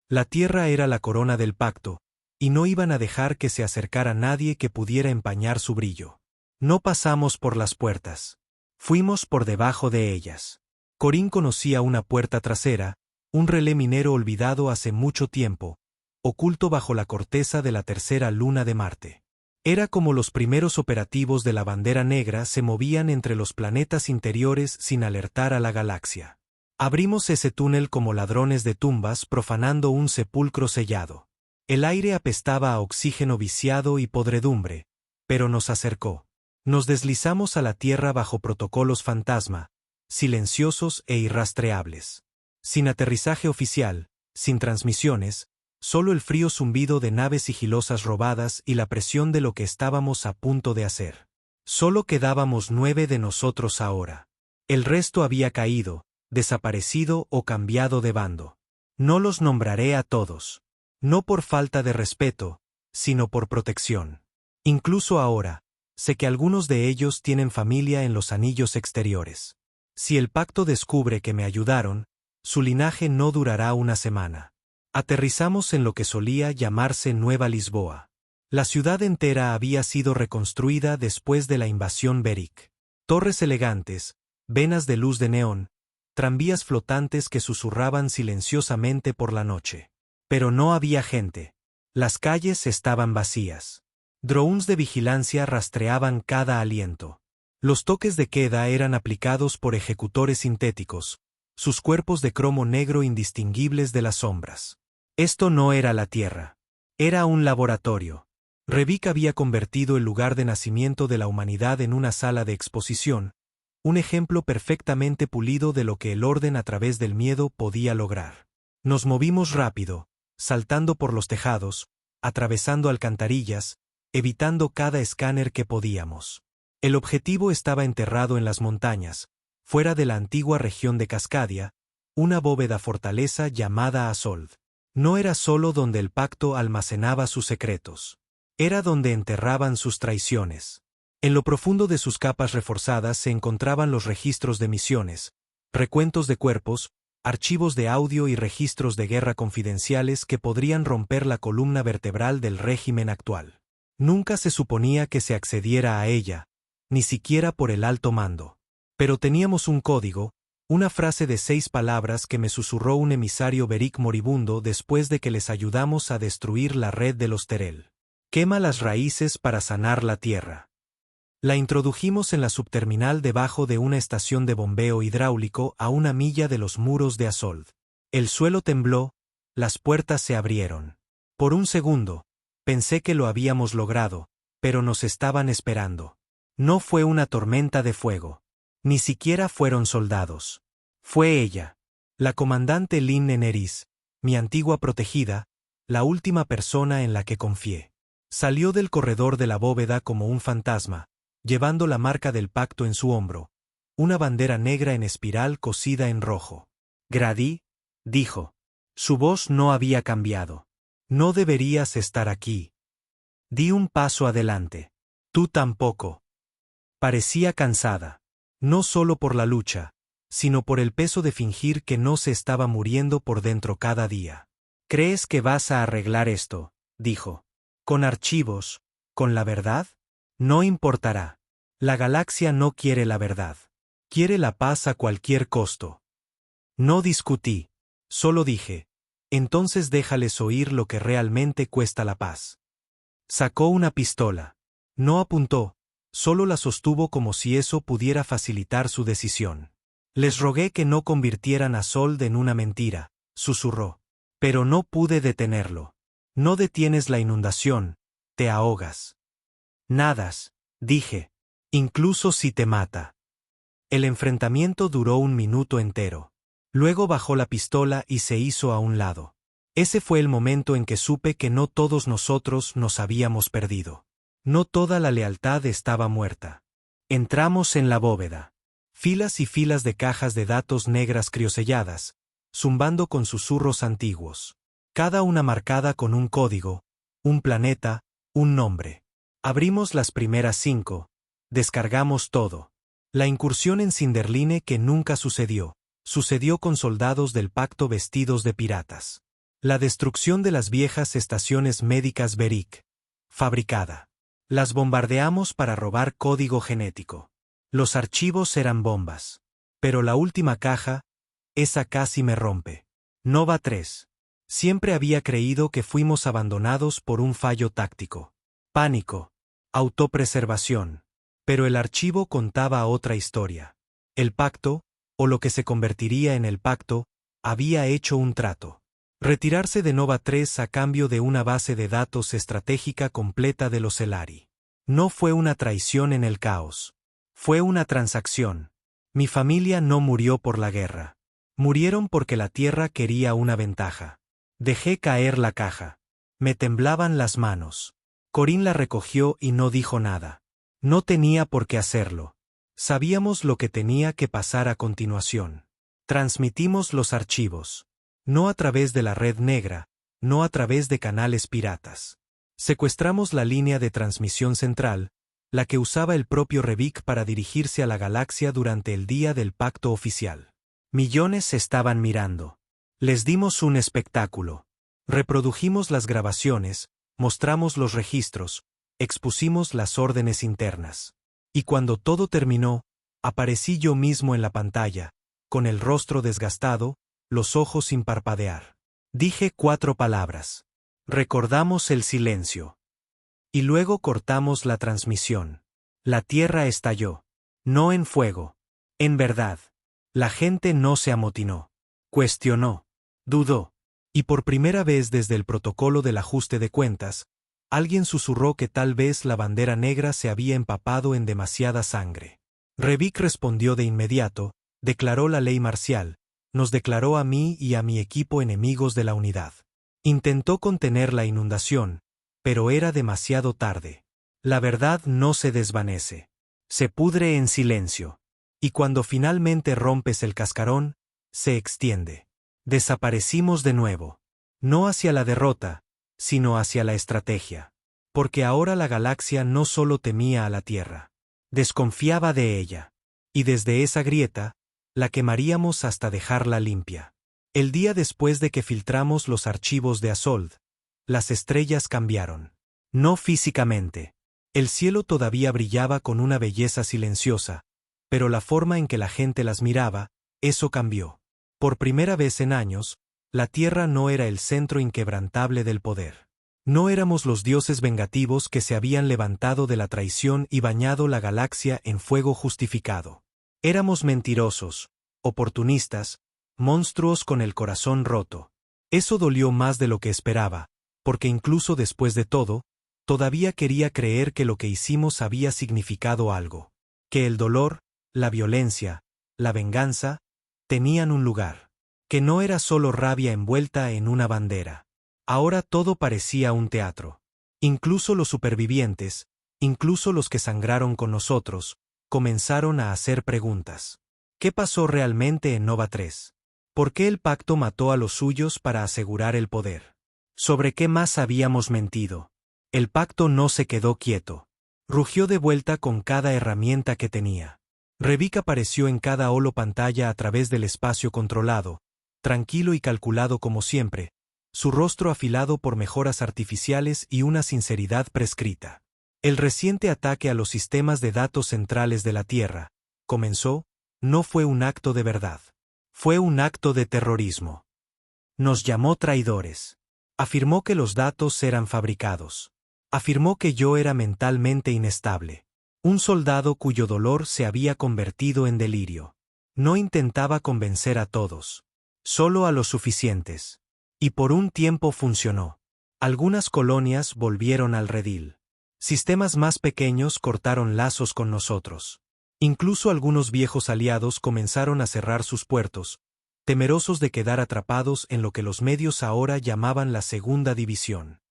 La Tierra era la corona del pacto, y no iban a dejar que se acercara nadie que pudiera empañar su brillo. No pasamos por las puertas. Fuimos por debajo de ellas. Corín conocía una puerta trasera, Un relé minero olvidado hace mucho tiempo, oculto bajo la corteza de la tercera luna de Marte. Era como los primeros operativos de la bandera negra se movían entre los planetas interiores sin alertar a la galaxia. Abrimos ese túnel como ladrones de tumbas profanando un sepulcro sellado. El aire apestaba a oxígeno viciado y podredumbre, pero nos acercó. Nos deslizamos a la Tierra bajo protocolos fantasma, silenciosos e irrastreables. Sin aterrizaje oficial, sin transmisiones, solo el frío zumbido de naves sigilosas robadas y la presión de lo que estábamos a punto de hacer. Solo quedábamos 9 de nosotros ahora. El resto había caído, desaparecido o cambiado de bando. No los nombraré a todos. No por falta de respeto, sino por protección. Incluso ahora, sé que algunos de ellos tienen familia en los anillos exteriores. Si el pacto descubre que me ayudaron, su linaje no durará una semana. Aterrizamos en lo que solía llamarse Nueva Lisboa. La ciudad entera había sido reconstruida después de la invasión Beric. Torres elegantes, venas de luz de neón, tranvías flotantes que susurraban silenciosamente por la noche. Pero no había gente. Las calles estaban vacías. Drones de vigilancia rastreaban cada aliento. Los toques de queda eran aplicados por ejecutores sintéticos, sus cuerpos de cromo negro indistinguibles de las sombras. Esto no era la Tierra. Era un laboratorio. Revik había convertido el lugar de nacimiento de la humanidad en una sala de exposición, un ejemplo perfectamente pulido de lo que el orden a través del miedo podía lograr. Nos movimos rápido, saltando por los tejados, atravesando alcantarillas, evitando cada escáner que podíamos. El objetivo estaba enterrado en las montañas, fuera de la antigua región de Cascadia, una bóveda fortaleza llamada Azold. No era solo donde el pacto almacenaba sus secretos. Era donde enterraban sus traiciones. En lo profundo de sus capas reforzadas se encontraban los registros de misiones, recuentos de cuerpos, archivos de audio y registros de guerra confidenciales que podrían romper la columna vertebral del régimen actual. Nunca se suponía que se accediera a ella, ni siquiera por el alto mando. Pero teníamos un código, una frase de 6 palabras que me susurró un emisario Beric moribundo después de que les ayudamos a destruir la red de los Terel. Quema las raíces para sanar la tierra. La introdujimos en la subterminal debajo de una estación de bombeo hidráulico a 1 milla de los muros de Azold. El suelo tembló, las puertas se abrieron. Por un segundo, pensé que lo habíamos logrado, pero nos estaban esperando. No fue una tormenta de fuego. Ni siquiera fueron soldados. Fue ella. La comandante Lynn Neris, mi antigua protegida, la última persona en la que confié. Salió del corredor de la bóveda como un fantasma, llevando la marca del pacto en su hombro, una bandera negra en espiral cosida en rojo. Grady, dijo. Su voz no había cambiado. No deberías estar aquí. Di un paso adelante. Tú tampoco. Parecía cansada. No solo por la lucha, sino por el peso de fingir que no se estaba muriendo por dentro cada día. ¿Crees que vas a arreglar esto? Dijo. ¿Con archivos? ¿Con la verdad? No importará. La galaxia no quiere la verdad. Quiere la paz a cualquier costo. No discutí. Solo dije. Entonces déjales oír lo que realmente cuesta la paz. Sacó una pistola. No apuntó, solo la sostuvo como si eso pudiera facilitar su decisión. Les rogué que no convirtieran a Azold en una mentira, susurró. Pero no pude detenerlo. No detienes la inundación, te ahogas. Nadas, dije. Incluso si te mata. El enfrentamiento duró 1 minuto entero. Luego bajó la pistola y se hizo a un lado. Ese fue el momento en que supe que no todos nosotros nos habíamos perdido. No toda la lealtad estaba muerta. Entramos en la bóveda. Filas y filas de cajas de datos negras crioselladas, zumbando con susurros antiguos. Cada una marcada con un código, un planeta, un nombre. Abrimos las primeras 5. Descargamos todo. La incursión en Sinderline que nunca sucedió con soldados del pacto vestidos de piratas. La destrucción de las viejas estaciones médicas Beric. Fabricada. Las bombardeamos para robar código genético. Los archivos eran bombas. Pero la última caja, esa casi me rompe. Nova 3. Siempre había creído que fuimos abandonados por un fallo táctico. Pánico. Autopreservación. Pero el archivo contaba otra historia. El pacto, o lo que se convertiría en el pacto, había hecho un trato. Retirarse de Nova 3 a cambio de una base de datos estratégica completa de los Celari. No fue una traición en el caos. Fue una transacción. Mi familia no murió por la guerra. Murieron porque la Tierra quería una ventaja. Dejé caer la caja. Me temblaban las manos. Corín la recogió y no dijo nada. No tenía por qué hacerlo. Sabíamos lo que tenía que pasar a continuación. Transmitimos los archivos. No a través de la red negra, no a través de canales piratas. Secuestramos la línea de transmisión central, la que usaba el propio Revik para dirigirse a la galaxia durante el día del pacto oficial. Millones estaban mirando. Les dimos un espectáculo. Reprodujimos las grabaciones, mostramos los registros, expusimos las órdenes internas. Y cuando todo terminó, aparecí yo mismo en la pantalla, con el rostro desgastado, los ojos sin parpadear. Dije 4 palabras. Recordamos el silencio. Y luego cortamos la transmisión. La Tierra estalló. No en fuego. En verdad. La gente no se amotinó. Cuestionó. Dudó. Y por primera vez desde el protocolo del ajuste de cuentas, alguien susurró que tal vez la bandera negra se había empapado en demasiada sangre. Revik respondió de inmediato, declaró la ley marcial, nos declaró a mí y a mi equipo enemigos de la unidad. Intentó contener la inundación, pero era demasiado tarde. La verdad no se desvanece. Se pudre en silencio. Y cuando finalmente rompes el cascarón, se extiende. Desaparecimos de nuevo. No hacia la derrota, sino hacia la estrategia. Porque ahora la galaxia no solo temía a la Tierra. Desconfiaba de ella. Y desde esa grieta, la quemaríamos hasta dejarla limpia. El día después de que filtramos los archivos de Azold, las estrellas cambiaron. No físicamente. El cielo todavía brillaba con una belleza silenciosa, pero la forma en que la gente las miraba, eso cambió. Por primera vez en años, la Tierra no era el centro inquebrantable del poder. No éramos los dioses vengativos que se habían levantado de la traición y bañado la galaxia en fuego justificado. Éramos mentirosos, oportunistas, monstruos con el corazón roto. Eso dolió más de lo que esperaba, porque incluso después de todo, todavía quería creer que lo que hicimos había significado algo. Que el dolor, la violencia, la venganza, tenían un lugar. Que no era solo rabia envuelta en una bandera. Ahora todo parecía un teatro. Incluso los supervivientes, incluso los que sangraron con nosotros, comenzaron a hacer preguntas. ¿Qué pasó realmente en Nova 3? ¿Por qué el pacto mató a los suyos para asegurar el poder? ¿Sobre qué más habíamos mentido? El pacto no se quedó quieto. Rugió de vuelta con cada herramienta que tenía. Revik apareció en cada holopantalla a través del espacio controlado, tranquilo y calculado como siempre, su rostro afilado por mejoras artificiales y una sinceridad prescrita. El reciente ataque a los sistemas de datos centrales de la Tierra, comenzó, no fue un acto de verdad. Fue un acto de terrorismo. Nos llamó traidores. Afirmó que los datos eran fabricados. Afirmó que yo era mentalmente inestable. Un soldado cuyo dolor se había convertido en delirio. No intentaba convencer a todos. Solo a los suficientes. Y por un tiempo funcionó. Algunas colonias volvieron al redil. Sistemas más pequeños cortaron lazos con nosotros. Incluso algunos viejos aliados comenzaron a cerrar sus puertos, temerosos de quedar atrapados en lo que los medios ahora llamaban la segunda división.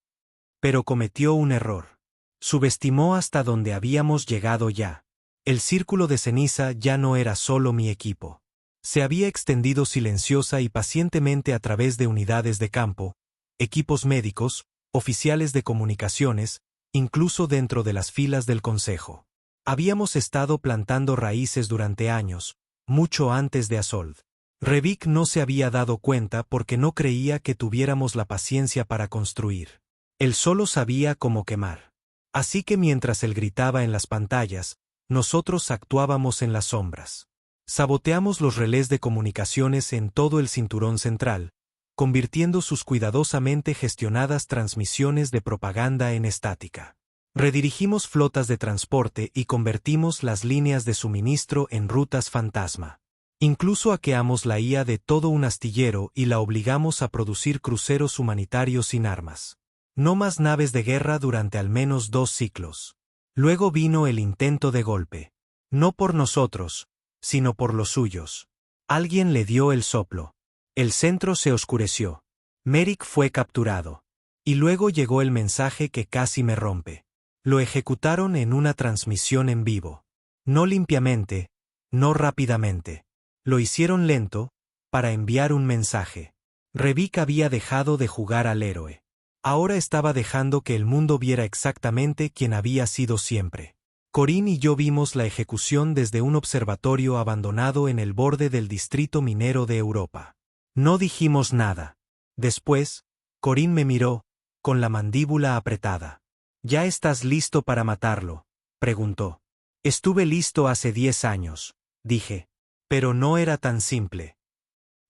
Pero cometió un error. Subestimó hasta donde habíamos llegado ya. El círculo de ceniza ya no era solo mi equipo. Se había extendido silenciosa y pacientemente a través de unidades de campo, equipos médicos, oficiales de comunicaciones, incluso dentro de las filas del Consejo. Habíamos estado plantando raíces durante años, mucho antes de Azold. Revik no se había dado cuenta porque no creía que tuviéramos la paciencia para construir. Él solo sabía cómo quemar. Así que mientras él gritaba en las pantallas, nosotros actuábamos en las sombras. Saboteamos los relés de comunicaciones en todo el cinturón central, convirtiendo sus cuidadosamente gestionadas transmisiones de propaganda en estática. Redirigimos flotas de transporte y convertimos las líneas de suministro en rutas fantasma. Incluso hackeamos la IA de todo un astillero y la obligamos a producir cruceros humanitarios sin armas. No más naves de guerra durante al menos 2 ciclos. Luego vino el intento de golpe. No por nosotros, sino por los suyos. Alguien le dio el soplo. El centro se oscureció. Merrick fue capturado. Y luego llegó el mensaje que casi me rompe. Lo ejecutaron en una transmisión en vivo. No limpiamente, no rápidamente. Lo hicieron lento, para enviar un mensaje. Revik había dejado de jugar al héroe. Ahora estaba dejando que el mundo viera exactamente quién había sido siempre. Corinne y yo vimos la ejecución desde un observatorio abandonado en el borde del distrito minero de Europa. No dijimos nada. Después, Corinne me miró, con la mandíbula apretada. ¿Ya estás listo para matarlo?, preguntó. Estuve listo hace 10 años, dije. Pero no era tan simple.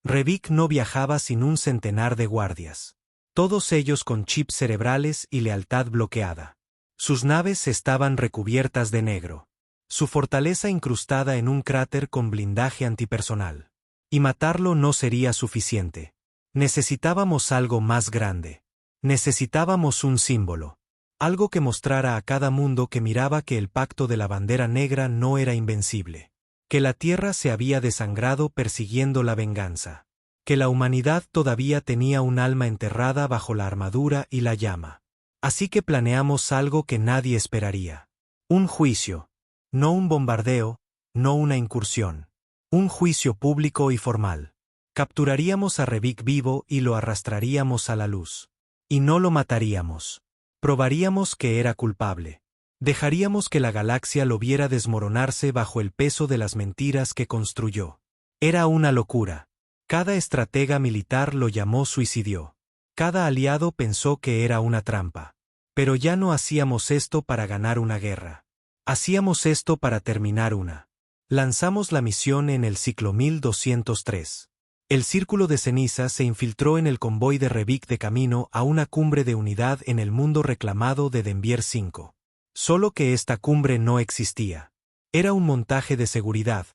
Revik no viajaba sin un centenar de guardias. Todos ellos con chips cerebrales y lealtad bloqueada. Sus naves estaban recubiertas de negro. Su fortaleza incrustada en un cráter con blindaje antipersonal. Y matarlo no sería suficiente. Necesitábamos algo más grande. Necesitábamos un símbolo. Algo que mostrara a cada mundo que miraba que el pacto de la bandera negra no era invencible. Que la tierra se había desangrado persiguiendo la venganza. Que la humanidad todavía tenía un alma enterrada bajo la armadura y la llama. Así que planeamos algo que nadie esperaría. Un juicio. No un bombardeo, no una incursión. Un juicio público y formal. Capturaríamos a Revik vivo y lo arrastraríamos a la luz. Y no lo mataríamos. Probaríamos que era culpable. Dejaríamos que la galaxia lo viera desmoronarse bajo el peso de las mentiras que construyó. Era una locura. Cada estratega militar lo llamó suicidio. Cada aliado pensó que era una trampa. Pero ya no hacíamos esto para ganar una guerra. Hacíamos esto para terminar una. Lanzamos la misión en el ciclo 1203. El círculo de ceniza se infiltró en el convoy de Revik de camino a una cumbre de unidad en el mundo reclamado de Denvier 5. Solo que esta cumbre no existía. Era un montaje de seguridad,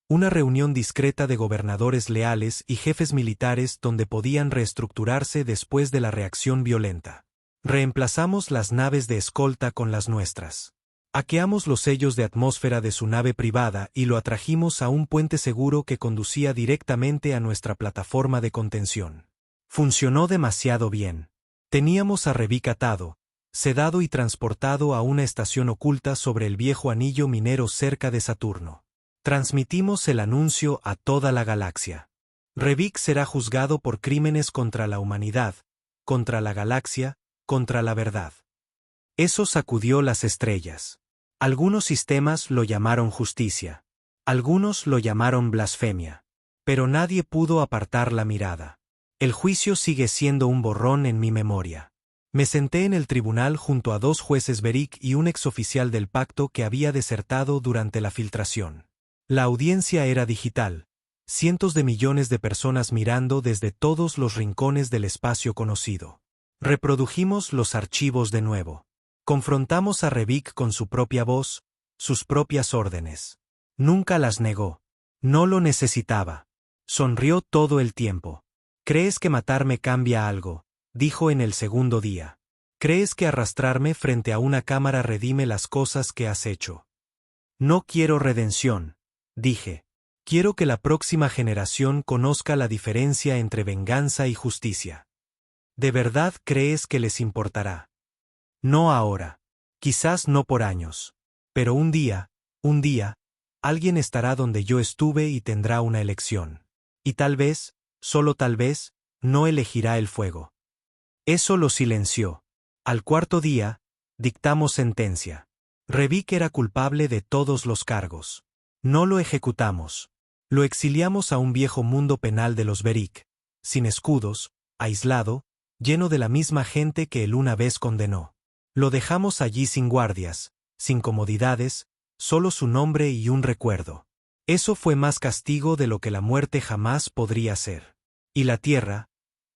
una reunión discreta de gobernadores leales y jefes militares donde podían reestructurarse después de la reacción violenta. Reemplazamos las naves de escolta con las nuestras. Hackeamos los sellos de atmósfera de su nave privada y lo atrajimos a un puente seguro que conducía directamente a nuestra plataforma de contención. Funcionó demasiado bien. Teníamos a Revik atado, sedado y transportado a una estación oculta sobre el viejo anillo minero cerca de Saturno. Transmitimos el anuncio a toda la galaxia. Revik será juzgado por crímenes contra la humanidad, contra la galaxia, contra la verdad. Eso sacudió las estrellas. Algunos sistemas lo llamaron justicia. Algunos lo llamaron blasfemia. Pero nadie pudo apartar la mirada. El juicio sigue siendo un borrón en mi memoria. Me senté en el tribunal junto a 2 jueces Beric y un exoficial del pacto que había desertado durante la filtración. La audiencia era digital. Cientos de millones de personas mirando desde todos los rincones del espacio conocido. Reprodujimos los archivos de nuevo. Confrontamos a Revik con su propia voz, sus propias órdenes. Nunca las negó. No lo necesitaba. Sonrió todo el tiempo. ¿Crees que matarme cambia algo?, dijo en el segundo día. ¿Crees que arrastrarme frente a una cámara redime las cosas que has hecho? No quiero redención, dije. Quiero que la próxima generación conozca la diferencia entre venganza y justicia. ¿De verdad crees que les importará? No ahora. Quizás no por años. Pero un día, alguien estará donde yo estuve y tendrá una elección. Y tal vez, solo tal vez, no elegirá el fuego. Eso lo silenció. Al 4.º día, dictamos sentencia. Revik era culpable de todos los cargos. No lo ejecutamos. Lo exiliamos a un viejo mundo penal de los Beric, sin escudos, aislado, lleno de la misma gente que él una vez condenó. Lo dejamos allí sin guardias, sin comodidades, solo su nombre y un recuerdo. Eso fue más castigo de lo que la muerte jamás podría ser. Y la tierra,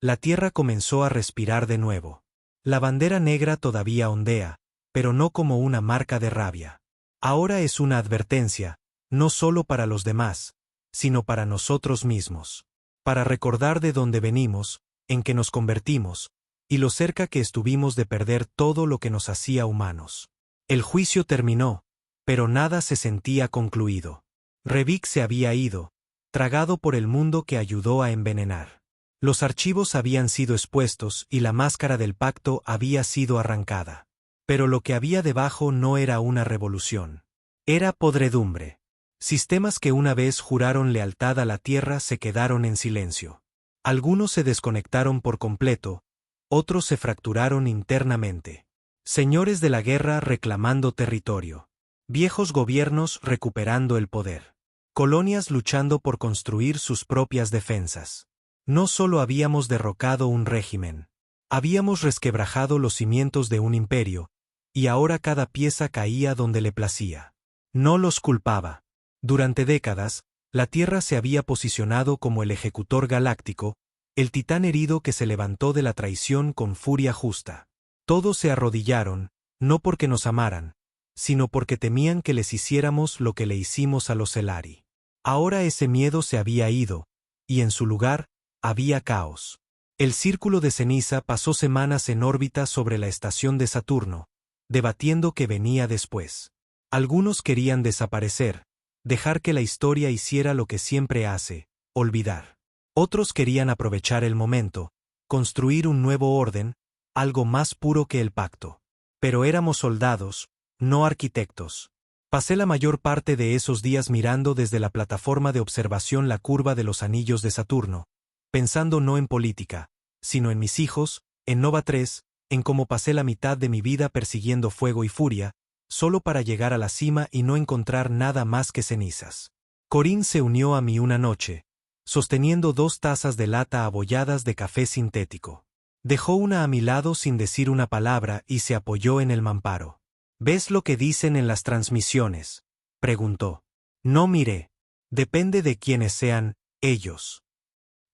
La tierra comenzó a respirar de nuevo. La bandera negra todavía ondea, pero no como una marca de rabia. Ahora es una advertencia, no solo para los demás, sino para nosotros mismos. Para recordar de dónde venimos, en qué nos convertimos, y lo cerca que estuvimos de perder todo lo que nos hacía humanos. El juicio terminó, pero nada se sentía concluido. Revik se había ido, tragado por el mundo que ayudó a envenenar. Los archivos habían sido expuestos y la máscara del pacto había sido arrancada. Pero lo que había debajo no era una revolución. Era podredumbre. Sistemas que una vez juraron lealtad a la tierra se quedaron en silencio. Algunos se desconectaron por completo, otros se fracturaron internamente. Señores de la guerra reclamando territorio. Viejos gobiernos recuperando el poder. Colonias luchando por construir sus propias defensas. No solo habíamos derrocado un régimen, habíamos resquebrajado los cimientos de un imperio, y ahora cada pieza caía donde le placía. No los culpaba. Durante décadas, la Tierra se había posicionado como el ejecutor galáctico, el titán herido que se levantó de la traición con furia justa. Todos se arrodillaron, no porque nos amaran, sino porque temían que les hiciéramos lo que le hicimos a los Selari. Ahora ese miedo se había ido, y en su lugar, había caos. El círculo de ceniza pasó semanas en órbita sobre la estación de Saturno, debatiendo qué venía después. Algunos querían desaparecer, dejar que la historia hiciera lo que siempre hace, olvidar. Otros querían aprovechar el momento, construir un nuevo orden, algo más puro que el pacto. Pero éramos soldados, no arquitectos. Pasé la mayor parte de esos días mirando desde la plataforma de observación la curva de los anillos de Saturno, pensando no en política, sino en mis hijos, en Nova 3, en cómo pasé la mitad de mi vida persiguiendo fuego y furia, solo para llegar a la cima y no encontrar nada más que cenizas. Corinne se unió a mí una noche, sosteniendo 2 tazas de lata abolladas de café sintético. Dejó una a mi lado sin decir una palabra y se apoyó en el mamparo. ¿Ves lo que dicen en las transmisiones?, preguntó. No miré. Depende de quiénes sean, ellos.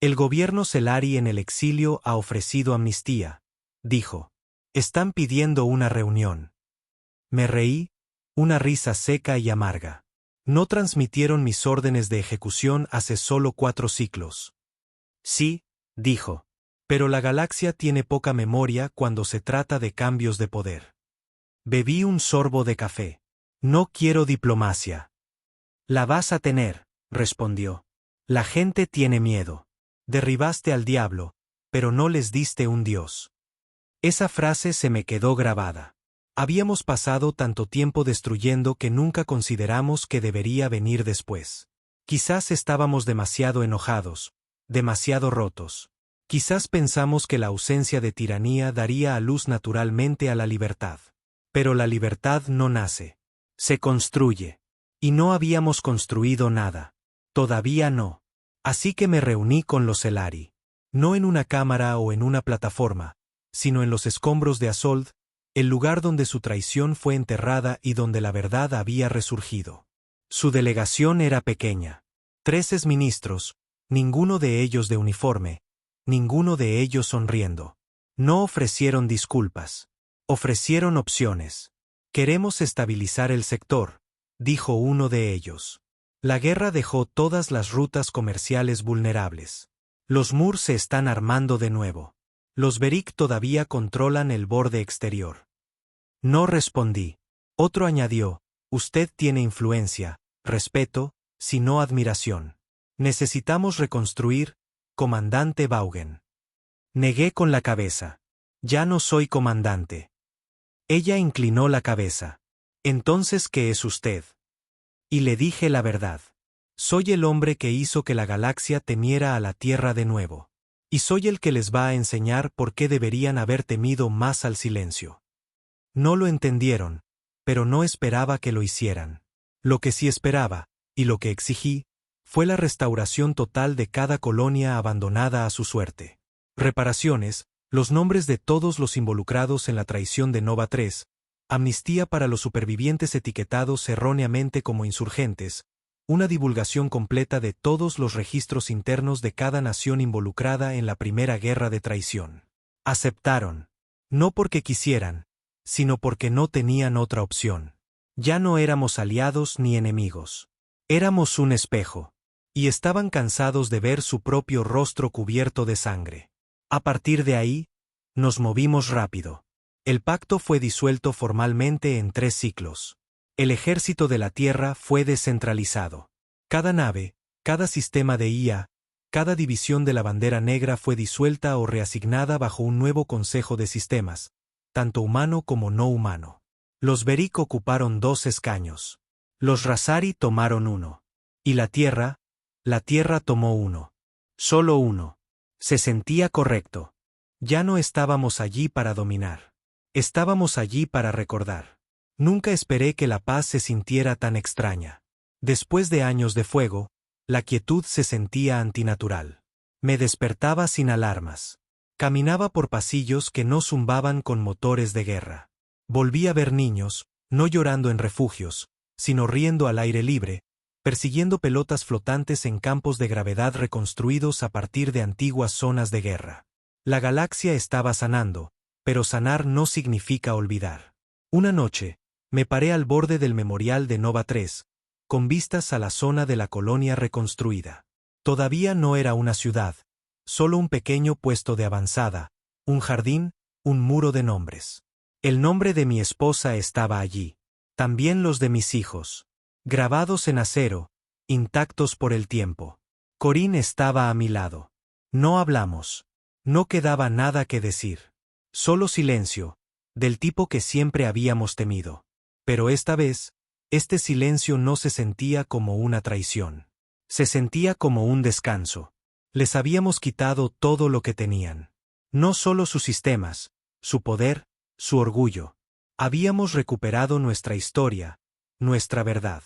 El gobierno Selari en el exilio ha ofrecido amnistía, dijo. Están pidiendo una reunión. Me reí, una risa seca y amarga. No transmitieron mis órdenes de ejecución hace solo 4 ciclos. Sí, dijo. Pero la galaxia tiene poca memoria cuando se trata de cambios de poder. Bebí un sorbo de café. No quiero diplomacia. La vas a tener, respondió. La gente tiene miedo. Derribaste al diablo, pero no les diste un dios. Esa frase se me quedó grabada. Habíamos pasado tanto tiempo destruyendo que nunca consideramos que debería venir después. Quizás estábamos demasiado enojados, demasiado rotos. Quizás pensamos que la ausencia de tiranía daría a luz naturalmente a la libertad. Pero la libertad no nace. Se construye. Y no habíamos construido nada. Todavía no. Así que me reuní con los Selari. No en una cámara o en una plataforma, sino en los escombros de Azold, el lugar donde su traición fue enterrada y donde la verdad había resurgido. Su delegación era pequeña. 13 ministros, ninguno de ellos de uniforme, ninguno de ellos sonriendo. No ofrecieron disculpas. Ofrecieron opciones. Queremos estabilizar el sector, dijo uno de ellos. La guerra dejó todas las rutas comerciales vulnerables. Los Mur se están armando de nuevo. Los Beric todavía controlan el borde exterior. No respondí. Otro añadió, usted tiene influencia, respeto, si no admiración. Necesitamos reconstruir, comandante Vaughan. Negué con la cabeza. Ya no soy comandante. Ella inclinó la cabeza. Entonces, ¿qué es usted? Y le dije la verdad. Soy el hombre que hizo que la galaxia temiera a la Tierra de nuevo. Y soy el que les va a enseñar por qué deberían haber temido más al silencio. No lo entendieron, pero no esperaba que lo hicieran. Lo que sí esperaba, y lo que exigí, fue la restauración total de cada colonia abandonada a su suerte. Reparaciones, los nombres de todos los involucrados en la traición de Nova 3, amnistía para los supervivientes etiquetados erróneamente como insurgentes, una divulgación completa de todos los registros internos de cada nación involucrada en la primera guerra de traición. Aceptaron. No porque quisieran, sino porque no tenían otra opción. Ya no éramos aliados ni enemigos. Éramos un espejo. Y estaban cansados de ver su propio rostro cubierto de sangre. A partir de ahí, nos movimos rápido. El pacto fue disuelto formalmente en 3 ciclos. El ejército de la Tierra fue descentralizado. Cada nave, cada sistema de IA, cada división de la bandera negra fue disuelta o reasignada bajo un nuevo consejo de sistemas, tanto humano como no humano. Los Beric ocuparon 2 escaños. Los Razari tomaron 1. Y la Tierra tomó 1. Solo 1. Se sentía correcto. Ya no estábamos allí para dominar. Estábamos allí para recordar. Nunca esperé que la paz se sintiera tan extraña. Después de años de fuego, la quietud se sentía antinatural. Me despertaba sin alarmas. Caminaba por pasillos que no zumbaban con motores de guerra. Volví a ver niños, no llorando en refugios, sino riendo al aire libre, persiguiendo pelotas flotantes en campos de gravedad reconstruidos a partir de antiguas zonas de guerra. La galaxia estaba sanando, pero sanar no significa olvidar. Una noche, me paré al borde del memorial de Nova 3, con vistas a la zona de la colonia reconstruida. Todavía no era una ciudad, solo un pequeño puesto de avanzada, un jardín, un muro de nombres. El nombre de mi esposa estaba allí. También los de mis hijos. Grabados en acero, intactos por el tiempo. Corinne estaba a mi lado. No hablamos. No quedaba nada que decir. Solo silencio, del tipo que siempre habíamos temido. Pero esta vez, este silencio no se sentía como una traición. Se sentía como un descanso. Les habíamos quitado todo lo que tenían. No solo sus sistemas, su poder, su orgullo. Habíamos recuperado nuestra historia, nuestra verdad.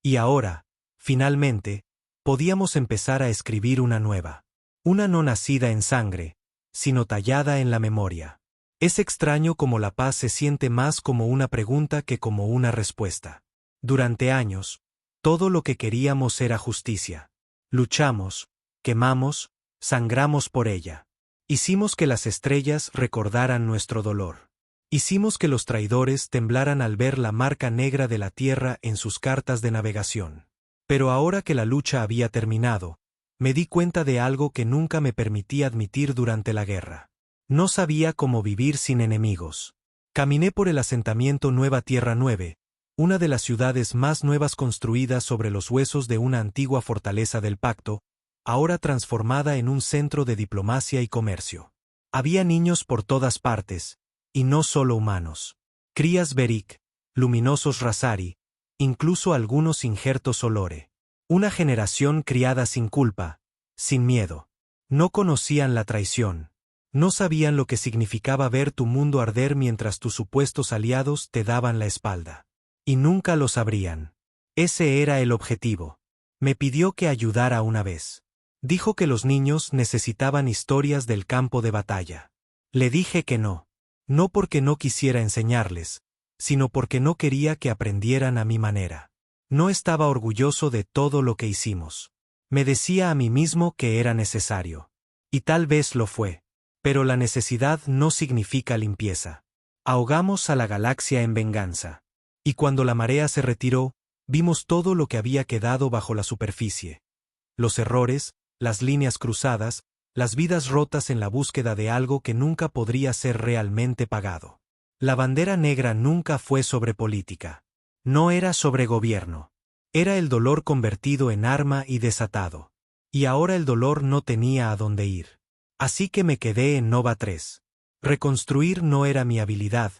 Y ahora, finalmente, podíamos empezar a escribir una nueva. Una no nacida en sangre, sino tallada en la memoria. Es extraño cómo la paz se siente más como una pregunta que como una respuesta. Durante años, todo lo que queríamos era justicia. Luchamos, quemamos, sangramos por ella. Hicimos que las estrellas recordaran nuestro dolor. Hicimos que los traidores temblaran al ver la marca negra de la Tierra en sus cartas de navegación. Pero ahora que la lucha había terminado, me di cuenta de algo que nunca me permití admitir durante la guerra. No sabía cómo vivir sin enemigos. Caminé por el asentamiento Nueva Tierra 9, una de las ciudades más nuevas construidas sobre los huesos de una antigua fortaleza del pacto, ahora transformada en un centro de diplomacia y comercio. Había niños por todas partes, y no solo humanos. Crías Beric, luminosos Razari, incluso algunos injertos Olore. Una generación criada sin culpa, sin miedo. No conocían la traición. No sabían lo que significaba ver tu mundo arder mientras tus supuestos aliados te daban la espalda. Y nunca lo sabrían. Ese era el objetivo. Me pidió que ayudara una vez. Dijo que los niños necesitaban historias del campo de batalla. Le dije que no. No porque no quisiera enseñarles, sino porque no quería que aprendieran a mi manera. No estaba orgulloso de todo lo que hicimos. Me decía a mí mismo que era necesario. Y tal vez lo fue. Pero la necesidad no significa limpieza. Ahogamos a la galaxia en venganza. Y cuando la marea se retiró, vimos todo lo que había quedado bajo la superficie. Los errores, las líneas cruzadas, las vidas rotas en la búsqueda de algo que nunca podría ser realmente pagado. La bandera negra nunca fue sobre política. No era sobre gobierno. Era el dolor convertido en arma y desatado. Y ahora el dolor no tenía a dónde ir. Así que me quedé en Nova 3. Reconstruir no era mi habilidad,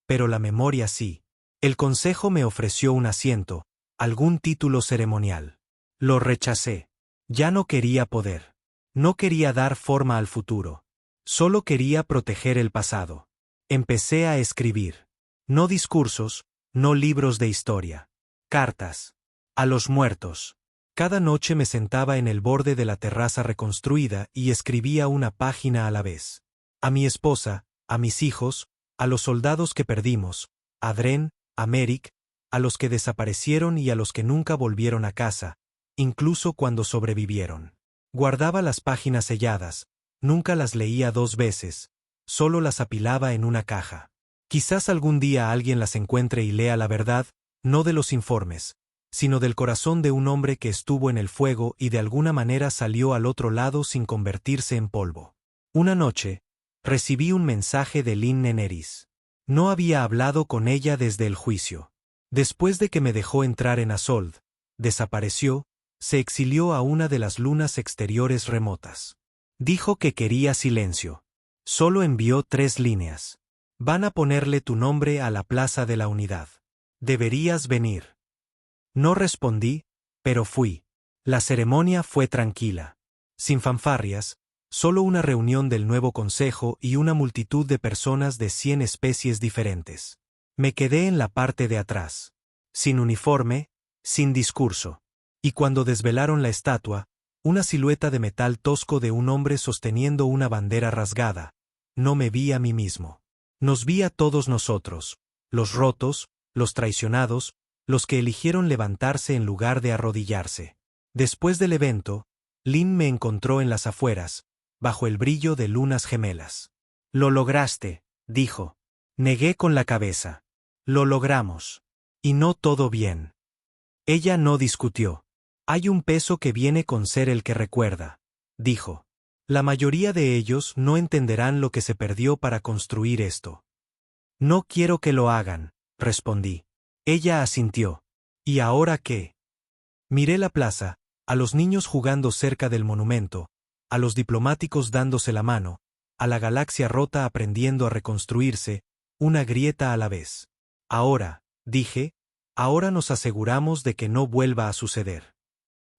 pero la memoria sí. El consejo me ofreció un asiento, algún título ceremonial. Lo rechacé. Ya no quería poder. No quería dar forma al futuro. Solo quería proteger el pasado. Empecé a escribir. No discursos, no libros de historia. Cartas. A los muertos. Cada noche me sentaba en el borde de la terraza reconstruida y escribía una página a la vez. A mi esposa, a mis hijos, a los soldados que perdimos, a Dren, a Merrick, a los que desaparecieron y a los que nunca volvieron a casa, incluso cuando sobrevivieron. Guardaba las páginas selladas, nunca las leía 2 veces, solo las apilaba en una caja. Quizás algún día alguien las encuentre y lea la verdad, no de los informes, sino del corazón de un hombre que estuvo en el fuego y de alguna manera salió al otro lado sin convertirse en polvo. Una noche, recibí un mensaje de Lynn Neneris. No había hablado con ella desde el juicio. Después de que me dejó entrar en Asold, desapareció, se exilió a una de las lunas exteriores remotas. Dijo que quería silencio. Solo envió 3 líneas. Van a ponerle tu nombre a la Plaza de la Unidad. Deberías venir. No respondí, pero fui. La ceremonia fue tranquila. Sin fanfarrias, solo una reunión del nuevo consejo y una multitud de personas de 100 especies diferentes. Me quedé en la parte de atrás. Sin uniforme, sin discurso. Y cuando desvelaron la estatua, una silueta de metal tosco de un hombre sosteniendo una bandera rasgada, no me vi a mí mismo. Nos vi a todos nosotros, los rotos, los traicionados, los que eligieron levantarse en lugar de arrodillarse. Después del evento, Lynn me encontró en las afueras, bajo el brillo de lunas gemelas. Lo lograste, dijo. Negué con la cabeza. Lo logramos. Y no todo bien. Ella no discutió. Hay un peso que viene con ser el que recuerda, dijo. La mayoría de ellos no entenderán lo que se perdió para construir esto. No quiero que lo hagan, respondí. Ella asintió. ¿Y ahora qué? Miré la plaza, a los niños jugando cerca del monumento, a los diplomáticos dándose la mano, a la galaxia rota aprendiendo a reconstruirse, una grieta a la vez. Ahora, dije, ahora nos aseguramos de que no vuelva a suceder.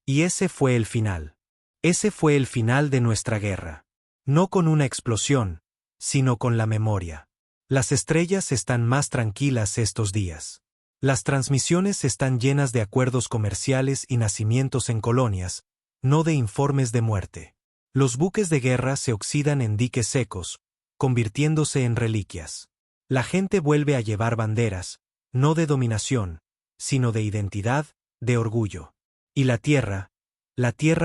Y ese fue el final. Ese fue el final de nuestra guerra. No con una explosión, sino con la memoria. Las estrellas están más tranquilas estos días. Las transmisiones están llenas de acuerdos comerciales y nacimientos en colonias, no de informes de muerte. Los buques de guerra se oxidan en diques secos, convirtiéndose en reliquias. La gente vuelve a llevar banderas, no de dominación, sino de identidad, de orgullo. Y la tierra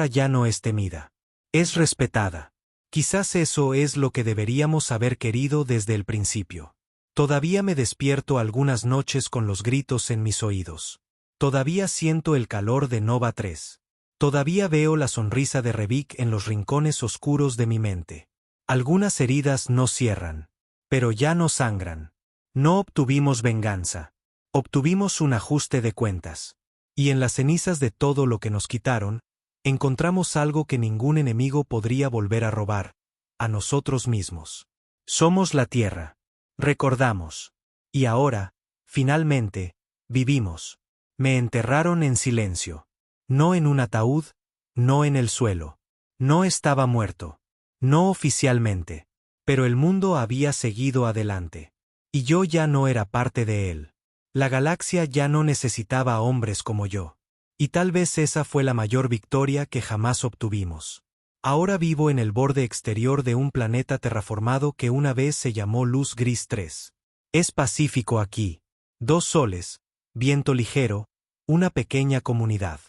ya no es temida. Es respetada. Quizás eso es lo que deberíamos haber querido desde el principio. Todavía me despierto algunas noches con los gritos en mis oídos. Todavía siento el calor de Nova 3. Todavía veo la sonrisa de Revik en los rincones oscuros de mi mente. Algunas heridas no cierran, pero ya no sangran. No obtuvimos venganza. Obtuvimos un ajuste de cuentas. Y en las cenizas de todo lo que nos quitaron, encontramos algo que ningún enemigo podría volver a robar, a nosotros mismos. Somos la tierra. Recordamos. Y ahora, finalmente, vivimos. Me enterraron en silencio. No en un ataúd, no en el suelo. No estaba muerto. No oficialmente. Pero el mundo había seguido adelante. Y yo ya no era parte de él. La galaxia ya no necesitaba a hombres como yo. Y tal vez esa fue la mayor victoria que jamás obtuvimos. Ahora vivo en el borde exterior de un planeta terraformado que una vez se llamó Luz Gris 3. Es pacífico aquí. 2 soles, viento ligero, una pequeña comunidad.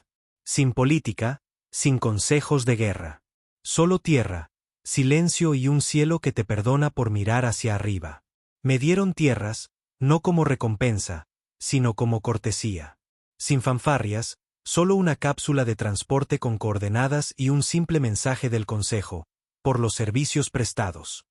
Sin política, sin consejos de guerra. Solo tierra, silencio y un cielo que te perdona por mirar hacia arriba. Me dieron tierras, no como recompensa, sino como cortesía. Sin fanfarrias, solo una cápsula de transporte con coordenadas y un simple mensaje del consejo, por los servicios prestados.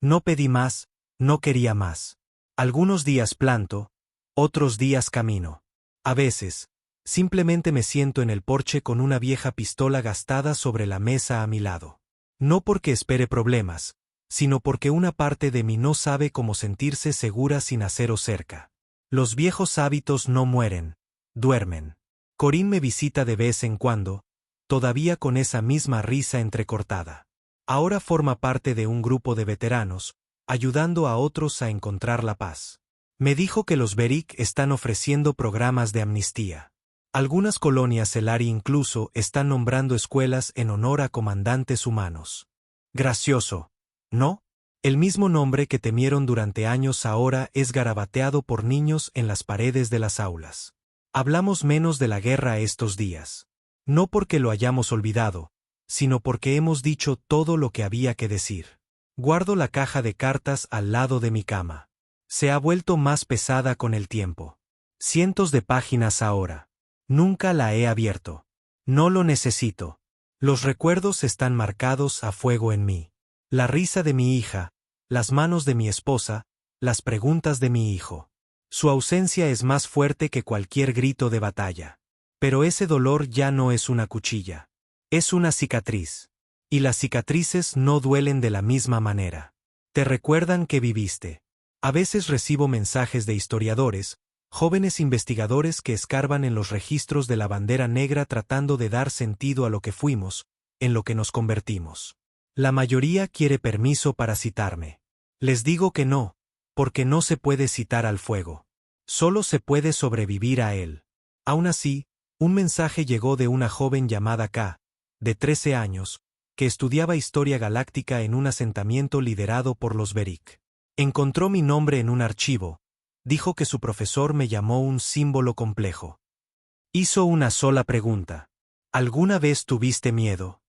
No pedí más, no quería más. Algunos días planto, otros días camino. A veces, simplemente me siento en el porche con una vieja pistola gastada sobre la mesa a mi lado. No porque espere problemas, sino porque una parte de mí no sabe cómo sentirse segura sin acero cerca. Los viejos hábitos no mueren, duermen. Corinne me visita de vez en cuando, todavía con esa misma risa entrecortada. Ahora forma parte de un grupo de veteranos, ayudando a otros a encontrar la paz. Me dijo que los Beric están ofreciendo programas de amnistía. Algunas colonias Elari incluso están nombrando escuelas en honor a comandantes humanos. Gracioso, ¿no? El mismo nombre que temieron durante años ahora es garabateado por niños en las paredes de las aulas. Hablamos menos de la guerra estos días. No porque lo hayamos olvidado, sino porque hemos dicho todo lo que había que decir. Guardo la caja de cartas al lado de mi cama. Se ha vuelto más pesada con el tiempo. Cientos de páginas ahora. Nunca la he abierto. No lo necesito. Los recuerdos están marcados a fuego en mí. La risa de mi hija, las manos de mi esposa, las preguntas de mi hijo. Su ausencia es más fuerte que cualquier grito de batalla. Pero ese dolor ya no es una cuchilla. Es una cicatriz. Y las cicatrices no duelen de la misma manera. Te recuerdan que viviste. A veces recibo mensajes de historiadores, jóvenes investigadores que escarban en los registros de la bandera negra tratando de dar sentido a lo que fuimos, en lo que nos convertimos. La mayoría quiere permiso para citarme. Les digo que no, porque no se puede citar al fuego. Solo se puede sobrevivir a él. Aún así, un mensaje llegó de una joven llamada K, de 13 años, que estudiaba historia galáctica en un asentamiento liderado por los Beric. Encontró mi nombre en un archivo. Dijo que su profesor me llamó un símbolo complejo. Hizo una sola pregunta. ¿Alguna vez tuviste miedo?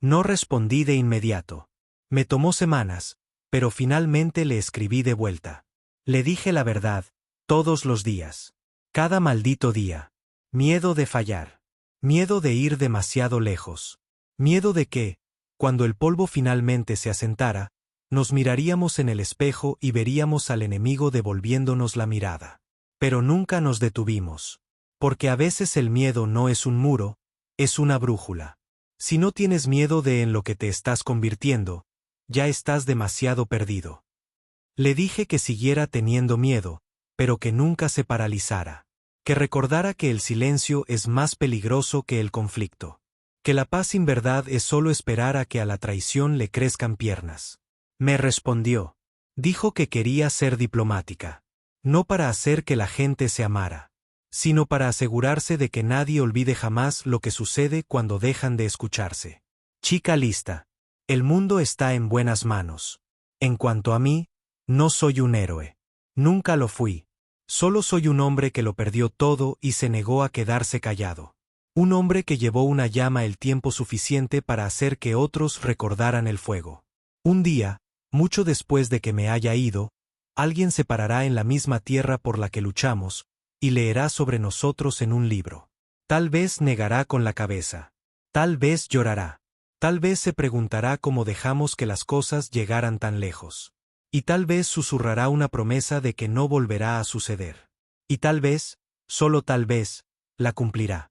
No respondí de inmediato. Me tomó semanas, pero finalmente le escribí de vuelta. Le dije la verdad, todos los días. Cada maldito día. Miedo de fallar. Miedo de ir demasiado lejos. Miedo de que, cuando el polvo finalmente se asentara, nos miraríamos en el espejo y veríamos al enemigo devolviéndonos la mirada. Pero nunca nos detuvimos. Porque a veces el miedo no es un muro, es una brújula. Si no tienes miedo de en lo que te estás convirtiendo, ya estás demasiado perdido. Le dije que siguiera teniendo miedo, pero que nunca se paralizara. Que recordara que el silencio es más peligroso que el conflicto. Que la paz sin verdad es solo esperar a que a la traición le crezcan piernas. Me respondió. Dijo que quería ser diplomática. No para hacer que la gente se amara, sino para asegurarse de que nadie olvide jamás lo que sucede cuando dejan de escucharse. Chica lista. El mundo está en buenas manos. En cuanto a mí, no soy un héroe. Nunca lo fui. Solo soy un hombre que lo perdió todo y se negó a quedarse callado. Un hombre que llevó una llama el tiempo suficiente para hacer que otros recordaran el fuego. Un día, mucho después de que me haya ido, alguien se parará en la misma tierra por la que luchamos, y leerá sobre nosotros en un libro. Tal vez negará con la cabeza. Tal vez llorará. Tal vez se preguntará cómo dejamos que las cosas llegaran tan lejos. Y tal vez susurrará una promesa de que no volverá a suceder. Y tal vez, solo tal vez, la cumplirá.